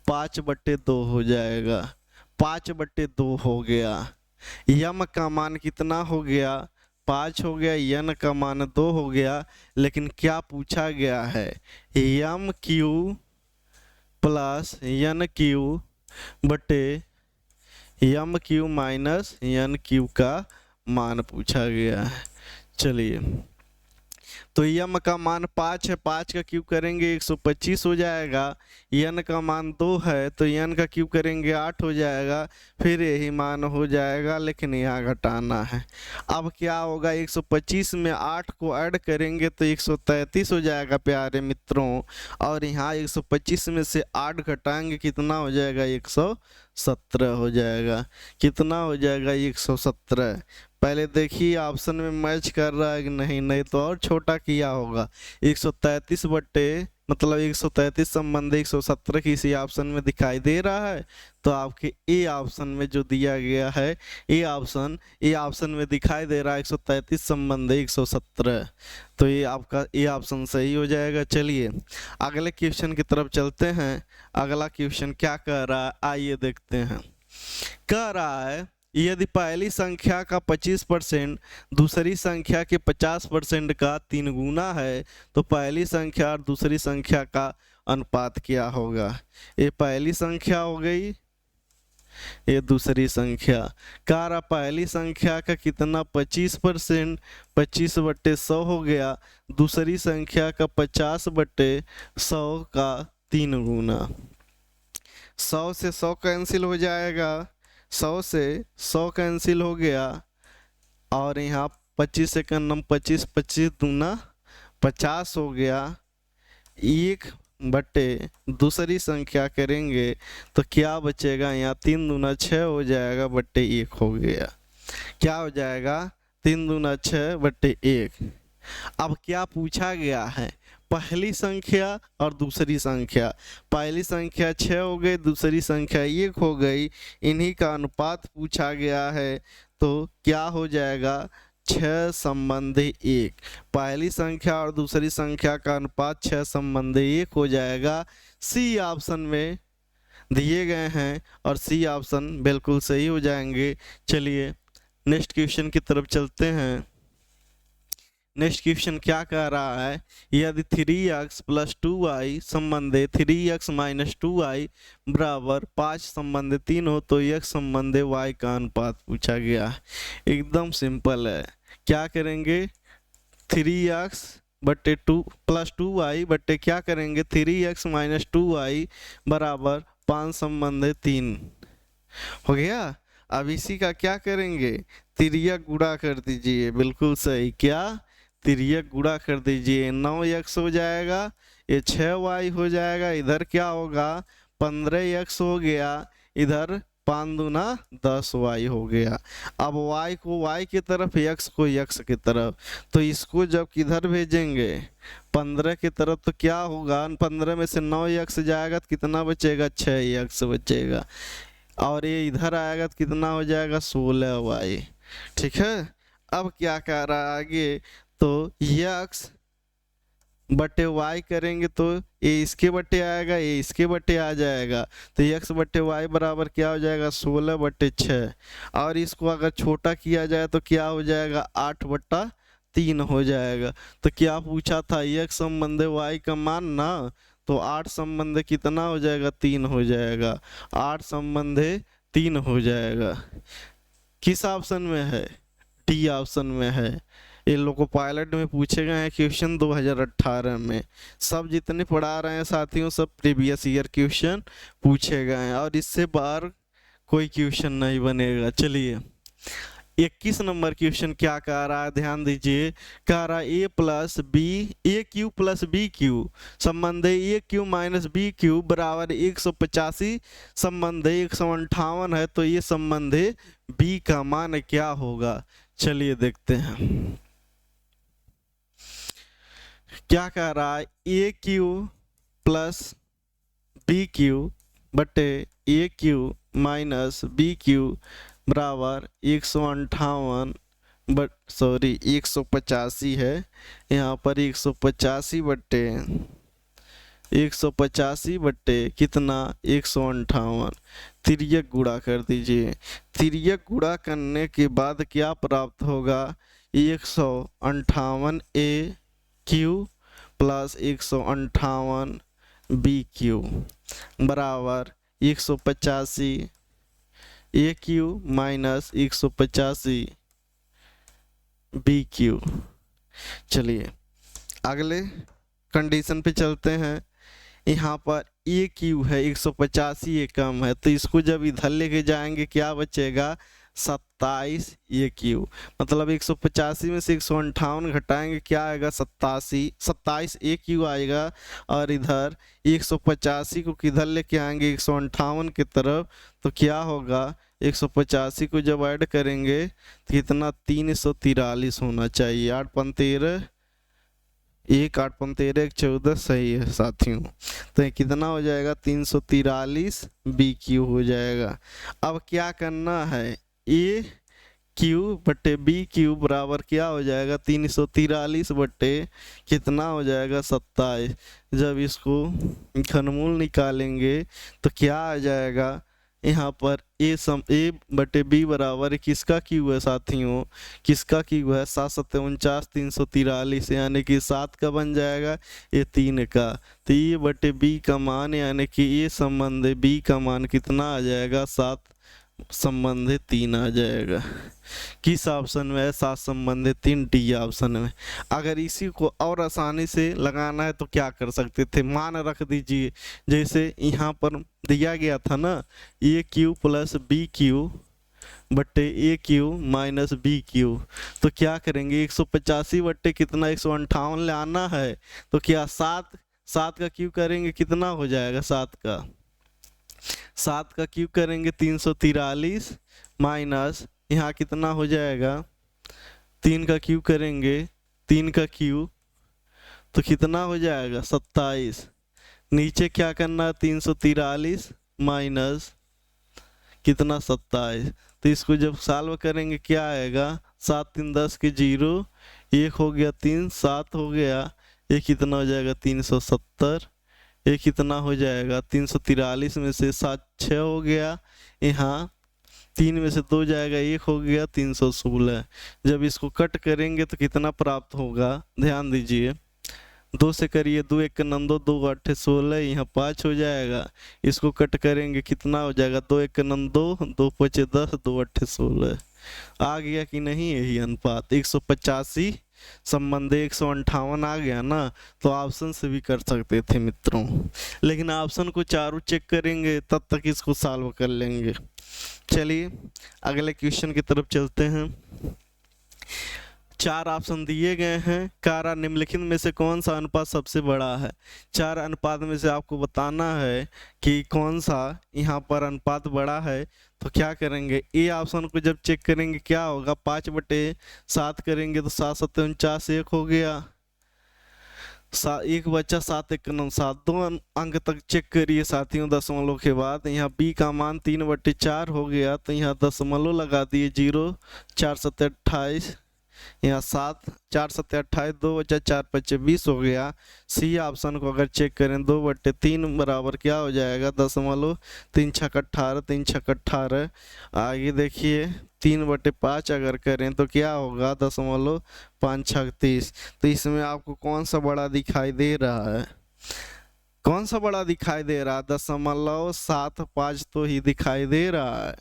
5/2 हो जाएगा, 5/2 हो गया। m का मान कितना हो गया 5 हो गया, n का मान 2 हो गया, लेकिन क्या पूछा गया है m³ प्लस n³ बटे m³ माइनस n³ का मान पूछा गया है। चलिए तो m का मान 5 है, 5 का क्यूब करेंगे 125 हो जाएगा, n का मान 2 है तो n का क्यूब करेंगे 8 हो जाएगा, फिर यही मान हो जाएगा, लेकिन यहाँ घटाना है। अब क्या होगा 125 में 8 को ऐड करेंगे तो 133 हो जाएगा प्यारे मित्रों, और यहाँ 125 में से 8 घटाएंगे कितना हो जाएगा 117 हो जाएगा, कितना हो जाएगा 117। पहले देखिए ऑप्शन में मैच कर रहा है कि नहीं, नहीं तो और छोटा किया होगा। 133 बट्टे मतलब 133 संबंध 117 किसी ऑप्शन में दिखाई दे रहा है, तो आपके ए ऑप्शन में जो दिया गया है ए ऑप्शन में दिखाई दे रहा है 133 संबंध 117, तो ये आपका ए ऑप्शन सही हो जाएगा। चलिए अगले क्वेश्चन की तरफ चलते हैं। अगला क्वेश्चन क्या कह रहा है आइए देखते हैं। कह रहा है यदि पहली संख्या का 25% दूसरी संख्या के 50% का 3 गुना है तो पहली संख्या और दूसरी संख्या का अनुपात क्या होगा। ये पहली संख्या हो गई, ये दूसरी संख्या। कह रहा पहली संख्या का कितना 25%, 25/100 हो गया। दूसरी संख्या का 50/100 का 3 गुना। 100 से 100 कैंसिल हो जाएगा, 100 से 100 कैंसिल हो गया, और यहाँ 25 से कम 25, 25 दूना 50 हो गया। 1/, दूसरी संख्या करेंगे तो क्या बचेगा, यहाँ 3 दूना 6 हो जाएगा बट्टे 1 हो गया। क्या हो जाएगा 3 दूना 6 बट्टे 1। अब क्या पूछा गया है, पहली संख्या और दूसरी संख्या। पहली संख्या 6 हो गई, दूसरी संख्या 1 हो गई, इन्हीं का अनुपात पूछा गया है। तो क्या हो जाएगा 6/1। पहली संख्या और दूसरी संख्या का अनुपात 6/1 हो जाएगा। सी ऑप्शन में दिए गए हैं और सी ऑप्शन बिल्कुल सही हो जाएंगे। चलिए नेक्स्ट क्वेश्चन की तरफ चलते हैं। नेक्स्ट क्वेश्चन क्या कह रहा है, यदि 3x + 2y संबंधे 3x - 2y बराबर 5 संबंधे 3 हो तो x संबंधे y का अनुपात पूछा गया है। एकदम सिंपल है, क्या करेंगे 3x + 2y बट्टे क्या करेंगे 3x - 2y बराबर 5 संबंधे 3 हो गया। अब इसी का क्या करेंगे, तिर्यक गुणा कर दीजिए, बिल्कुल सही। क्या तिर्यक गुणा कर दीजिए, 9x हो जाएगा, ये 6y हो जाएगा, इधर क्या होगा 15x हो गया, इधर 5 दूना 10y हो गया। अब y को y की तरफ, x को x की तरफ, तो इसको जब किधर भेजेंगे 15 की तरफ, तो क्या होगा 15 में से 9x जाएगा तो कितना बचेगा 6x बचेगा, और ये इधर आएगा तो कितना हो जाएगा 16y। ठीक है। अब क्या कह रहा है आगे, तो x बटे y करेंगे तो ये इसके बटे आएगा, ये इसके बटे आ जाएगा, तो x बटे y बराबर क्या हो जाएगा 16/6। और इसको अगर छोटा किया जाए तो क्या हो जाएगा 8/3 हो जाएगा। तो क्या पूछा था x संबंधे y का मान ना, तो 8 संबंधे कितना हो जाएगा 3 हो जाएगा, 8 संबंधे 3 हो जाएगा। किस ऑप्शन में है, डी ऑप्शन में है। ये लोग को पायलट में पूछे गए हैं क्वेश्चन 2018 में। सब जितने पढ़ा रहे हैं साथियों सब प्रीवियस ईयर क्वेश्चन पूछे गए हैं और इससे बाहर कोई क्वेश्चन नहीं बनेगा। चलिए 21 नंबर क्वेश्चन क्या कह रहा है, ध्यान दीजिए। कह रहा है AQ + BQ संबंधे AQ - BQ बराबर 185 संबंधे 158 है, तो ये संबंधे B का मान क्या होगा। चलिए देखते हैं क्या कह रहा है, AQ + BQ बटे AQ - BQ बराबर 158 185 है। यहाँ पर 185 बट्टे कितना 158, तिर्यक गुणा कर दीजिए। तिर्यक गुणा करने के बाद क्या प्राप्त होगा 158 AQ + 158 BQ बराबर 185 AQ - 185 BQ। चलिए अगले कंडीशन पे चलते हैं। यहाँ पर AQ है 185, ये कम है, तो इसको जब इधर लेके जाएंगे क्या बचेगा 27 ये क्यू, मतलब 185 में से 158 घटाएंगे क्या आएगा 27 ए क्यू आएगा। और इधर 185 को किधर लेके आएंगे 158 की तरफ, तो क्या होगा 185 को जब ऐड करेंगे तो कितना 343 होना चाहिए। 8 पंग 13, 1 8 पंग 13 1 14 सही है साथियों। तो ये कितना हो जाएगा 343 बी क्यू हो जाएगा। अब क्या करना है, ए क्यू बटे बी क्यू बराबर क्या हो जाएगा 343 बटे कितना हो जाएगा 27। जब इसको घनमूल निकालेंगे तो क्या आ जाएगा यहाँ पर ए बटे बी बराबर किसका क्यू है साथियों, किसका क्यू है 7 7 49 343, यानी कि 7 का बन जाएगा ये 3 का। तो ए बटे बी का मान यानी कि ये संबंध बी का मान कितना आ जाएगा 7 संबंध 3 आ जाएगा। किस ऑप्शन में है 7 संबंध 3, डी ऑप्शन में। अगर इसी को और आसानी से लगाना है तो क्या कर सकते थे, मान रख दीजिए जैसे यहाँ पर दिया गया था ना ए क्यू प्लस बी क्यू बट्टे ए क्यू माइनस बी क्यू, तो क्या करेंगे 185 बट्टे कितना 158 ले आना है, तो क्या 7 का क्यू करेंगे कितना हो जाएगा 7 का क्यू करेंगे 343 माइनस यहाँ कितना हो जाएगा 3 का क्यू करेंगे 3 का क्यू तो कितना हो जाएगा 27। नीचे क्या करना है 343 माइनस कितना 27, तो इसको जब सॉल्व करेंगे क्या आएगा 7 3 10 के 0, 1 हो गया 3 7 हो गया, ये कितना हो जाएगा 370, ये कितना हो जाएगा 343 में से 7 6 हो गया, यहाँ 3 में से 2 जाएगा 1 हो गया 316। जब इसको कट करेंगे तो कितना प्राप्त होगा, ध्यान दीजिए 2 से करिए 2 1 9 2 2 8 16, यहाँ 5 हो जाएगा। इसको कट करेंगे कितना हो जाएगा 2 1 9 2 2 5 10 2 8 16। आ गया कि नहीं यही अनुपात 185 संबंध 158 आ गया ना। तो ऑप्शन से भी कर सकते थे मित्रों, लेकिन ऑप्शन को चारों चेक करेंगे तब तक इसको सॉल्व कर लेंगे। चलिए अगले क्वेश्चन की तरफ चलते हैं। 4 ऑप्शन दिए गए हैं, कारा निम्नलिखित में से कौन सा अनुपात सबसे बड़ा है। 4 अनुपात में से आपको बताना है कि कौन सा यहाँ पर अनुपात बड़ा है। तो क्या करेंगे ए ऑप्शन को जब चेक करेंगे क्या होगा 5/7 करेंगे तो 7 7 49 1 हो गया, 1 बच्चा 7 1 9 7, 2 अंक तक चेक करिए साथियों दशमलव के बाद। यहाँ बी का मान 3/4 हो गया, तो यहाँ दशमलव लगा दिए 0, 4 7 28, यहाँ 7 4 7 28, 2 बचा 4 5 20 हो गया। सी ऑप्शन को अगर चेक करें 2/3 बराबर क्या हो जाएगा दशमलव 3 6 18, 3 6 18। आगे देखिए 3/5 अगर करें तो क्या होगा दशमलव 5 6 30। तो इसमें आपको कौन सा बड़ा दिखाई दे रहा है, कौन सा बड़ा दिखाई दे रहा है 0.75 तो ही दिखाई दे रहा है,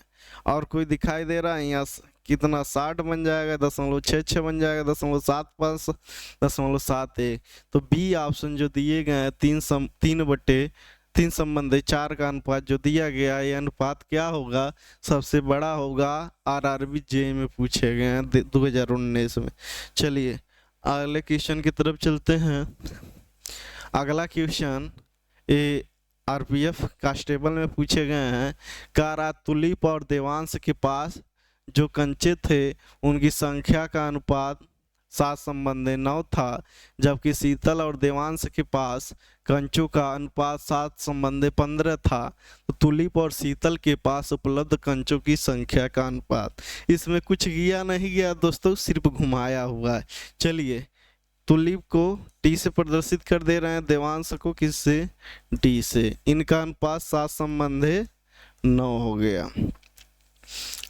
और कोई दिखाई दे रहा है यहाँ कितना 60 बन जाएगा 0.66 बन जाएगा 0.75 0.71। तो बी ऑप्शन जो दिए गए हैं 3/3 संबंध 4 का अनुपात जो दिया गया है, ये अनुपात क्या होगा सबसे बड़ा होगा। आरआरबी जे में पूछे गए हैं 2019 में। चलिए अगले क्वेश्चन की तरफ चलते हैं। अगला क्वेश्चन ये आरपीएफ कांस्टेबल में पूछे गए हैं। कारा तुलीप और देवांश के पास जो कंचे थे उनकी संख्या का अनुपात 7 संबंध 9 था, जबकि शीतल और देवांश के पास कंचों का अनुपात 7 संबंध 15 था। तो तुलीप और शीतल के पास उपलब्ध कंचों की संख्या का अनुपात, इसमें कुछ किया नहीं गया दोस्तों, सिर्फ घुमाया हुआ है। चलिए तुलीप को टी से प्रदर्शित कर दे रहे हैं, देवांश को किससे डी से। इनका अनुपात 7 संबंध 9 हो गया।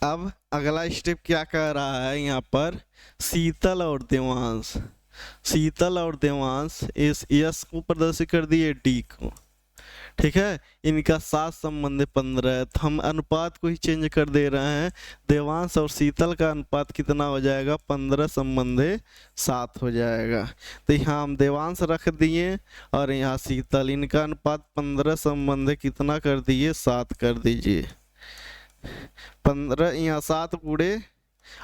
अब अगला स्टेप क्या कर रहा है यहाँ पर शीतल और देवांश, शीतल और देवांश इस यस को प्रदर्शित कर दिए डी को, ठीक है। इनका 7 संबंध 15 है, तो हम अनुपात को ही चेंज कर दे रहे हैं। देवांश और शीतल का अनुपात कितना हो जाएगा 15 संबंध 7 हो जाएगा। तो यहाँ हम देवांश रख दिए और यहाँ शीतल, इनका अनुपात 15 संबंध कितना कर दिए 7 कर दीजिए। 15, यहाँ 7 गुणे,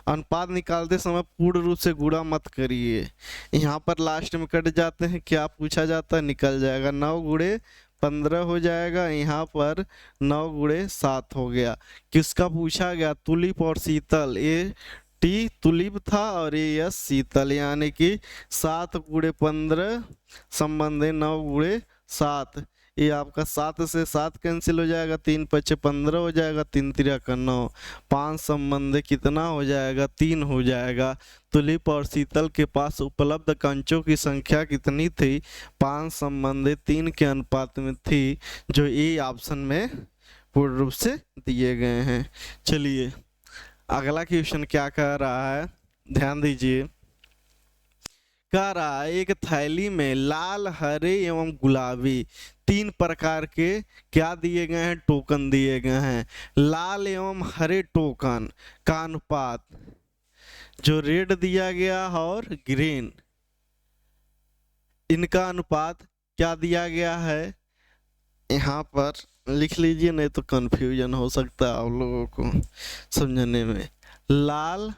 अनुपात निकालते समय पूर्ण रूप से गुणा मत करिए, यहाँ पर लास्ट में कट जाते हैं, क्या पूछा जाता है निकल जाएगा, 9 गुणे 15 हो जाएगा, यहाँ पर 9 गुणे 7 हो गया। किसका पूछा गया, तुलिप और शीतल, ये टी तुलिप था और ये यस शीतल, यानी कि 7 गुणे 15 संबंध है 9 गुणे 7। ये आपका 7 से 7 कैंसिल हो जाएगा, 3 पचे 15 हो जाएगा, 3 तिरिया का 9, 5 संबंध कितना हो जाएगा, 3 हो जाएगा। तुलिप और शीतल के पास उपलब्ध कंचों की संख्या कितनी थी, 5 संबंध 3 के अनुपात में थी, जो ए ऑप्शन में पूर्ण रूप से दिए गए हैं। चलिए अगला क्वेश्चन क्या कह रहा है, ध्यान दीजिए। कह रहा है एक थैली में लाल, हरे एवं गुलाबी 3 प्रकार के क्या दिए गए हैं, टोकन दिए गए हैं। लाल एवं हरे टोकन का अनुपात, जो रेड दिया गया और ग्रीन, इनका अनुपात क्या दिया गया है, यहाँ पर लिख लीजिए, नहीं तो कंफ्यूजन हो सकता है आप लोगों को समझने में। लाल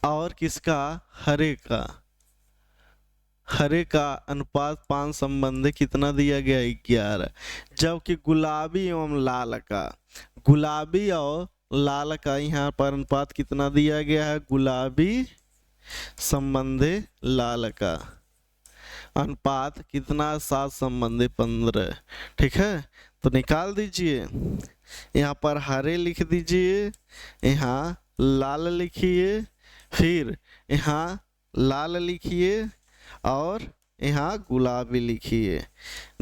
और किसका, हरे का, हरे का अनुपात 5 संबंध कितना दिया गया, 11। जबकि गुलाबी एवं लाल का, गुलाबी और लाल का यहाँ पर अनुपात कितना दिया गया है, गुलाबी संबंधे लाल का अनुपात कितना, 7 संबंधे 15। ठीक है, तो निकाल दीजिए, यहाँ पर हरे लिख दीजिए, यहाँ लाल लिखिए, फिर यहाँ लाल लिखिए और यहाँ गुलाबी लिखिए।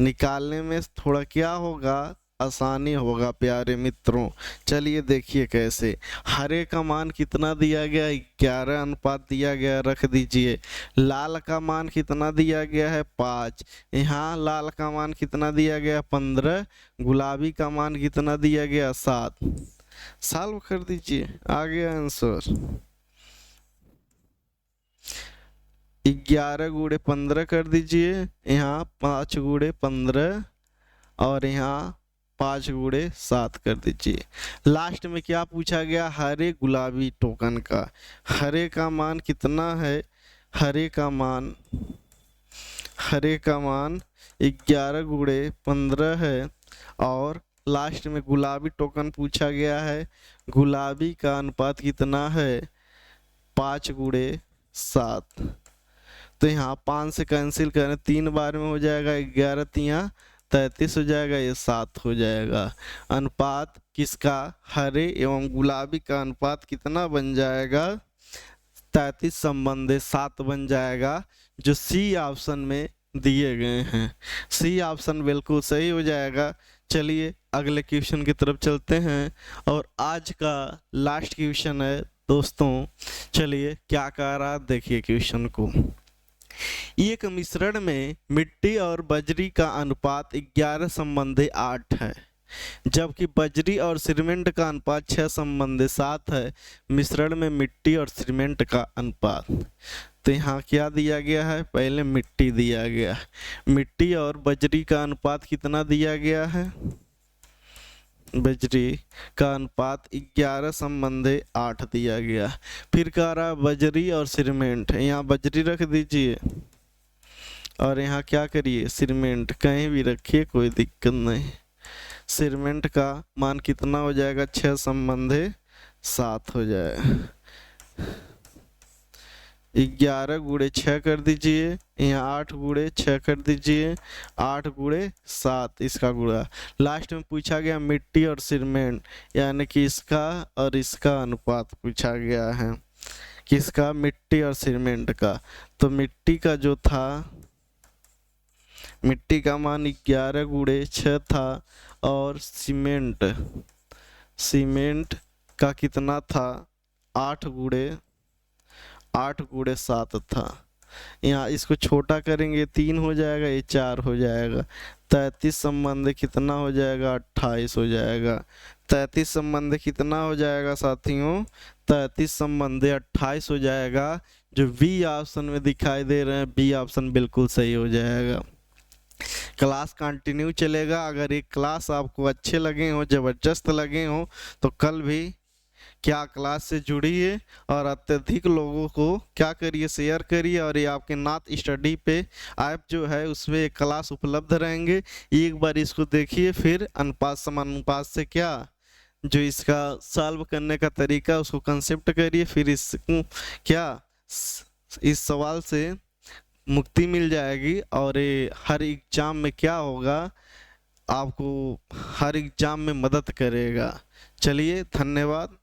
निकालने में थोड़ा क्या होगा, आसानी होगा प्यारे मित्रों। चलिए देखिए कैसे। हरे का मान कितना दिया गया, 11 अनुपात दिया गया, रख दीजिए। लाल का मान कितना दिया गया है, 5। यहाँ लाल का मान कितना दिया गया, 15। गुलाबी का मान कितना दिया गया, 7। सॉल्व कर दीजिए, आ गया आंसर। 11 गुणे 15 कर दीजिए, यहाँ 5 गुणे 15 और यहाँ 5 गुणे 7 कर दीजिए। लास्ट में क्या पूछा गया, हरे गुलाबी टोकन का, हरे का मान कितना है, हरे का मान 11 गुणे 15 है, और लास्ट में गुलाबी टोकन पूछा गया है, गुलाबी का अनुपात कितना है, 5 गुणे 7। तो यहाँ 5 से कैंसिल करें, 3 बार में हो जाएगा, 11 तिया 33 हो जाएगा, ये 7 हो जाएगा। अनुपात किसका, हरे एवं गुलाबी का अनुपात कितना बन जाएगा, 33 संबंधे 7 बन जाएगा, जो सी ऑप्शन में दिए गए हैं। सी ऑप्शन बिल्कुल सही हो जाएगा। चलिए अगले क्वेश्चन की तरफ चलते हैं, और आज का लास्ट क्वेश्चन है दोस्तों। चलिए क्या कह रहा, देखिए क्वेश्चन को। एक मिश्रण में मिट्टी और बजरी का अनुपात 11 संबंधे 8 है, जबकि बजरी और सीमेंट का अनुपात 6 संबंधे 7 है। मिश्रण में मिट्टी और सीमेंट का अनुपात, तो यहाँ क्या दिया गया है, पहले मिट्टी दिया गया, मिट्टी और बजरी का अनुपात कितना दिया गया है, बजरी का अनुपात 11 संबंधे 8 दिया गया। फिर कह रहा बजरी और सीमेंट, यहाँ बजरी रख दीजिए और यहाँ क्या करिए, सीमेंट कहीं भी रखिए, कोई दिक्कत नहीं। सीमेंट का मान कितना हो जाएगा, 6 संबंधे 7 हो जाएगा। 11 गुणे 6 कर दीजिए, यहाँ 8 गुणे 6 कर दीजिए, 8 गुणे 7 इसका गुणा। लास्ट में पूछा गया मिट्टी और सीमेंट, यानी कि इसका और इसका अनुपात पूछा गया है, किसका, मिट्टी और सीमेंट का। तो मिट्टी का जो था, मिट्टी का मान 11 गुणे 6 था, और सीमेंट का कितना था, 8 गुणे 7 था। यहाँ इसको छोटा करेंगे 3 हो जाएगा, ये 4 हो जाएगा। 33 संबंध कितना हो जाएगा, 28 हो जाएगा। 33 संबंध कितना हो जाएगा साथियों, 33 संबंध 28 हो जाएगा, जो बी ऑप्शन में दिखाई दे रहे हैं, बी ऑप्शन बिल्कुल सही हो जाएगा। क्लास कंटिन्यू चलेगा। अगर ये क्लास आपको अच्छे लगे हो, ज़बरदस्त लगे हो, तो कल भी क्या क्लास से जुड़िए और अत्यधिक लोगों को क्या करिए, शेयर करिए। और ये आपके नाथ स्टडी पे ऐप जो है उसमें एक क्लास उपलब्ध रहेंगे, एक बार इसको देखिए, फिर अनुपात समानुपात से क्या जो इसका सॉल्व करने का तरीका उसको कंसेप्ट करिए, फिर इसको क्या इस सवाल से मुक्ति मिल जाएगी। और ये हर एग्जाम में क्या होगा, आपको हर एग्जाम में मदद करेगा। चलिए, धन्यवाद।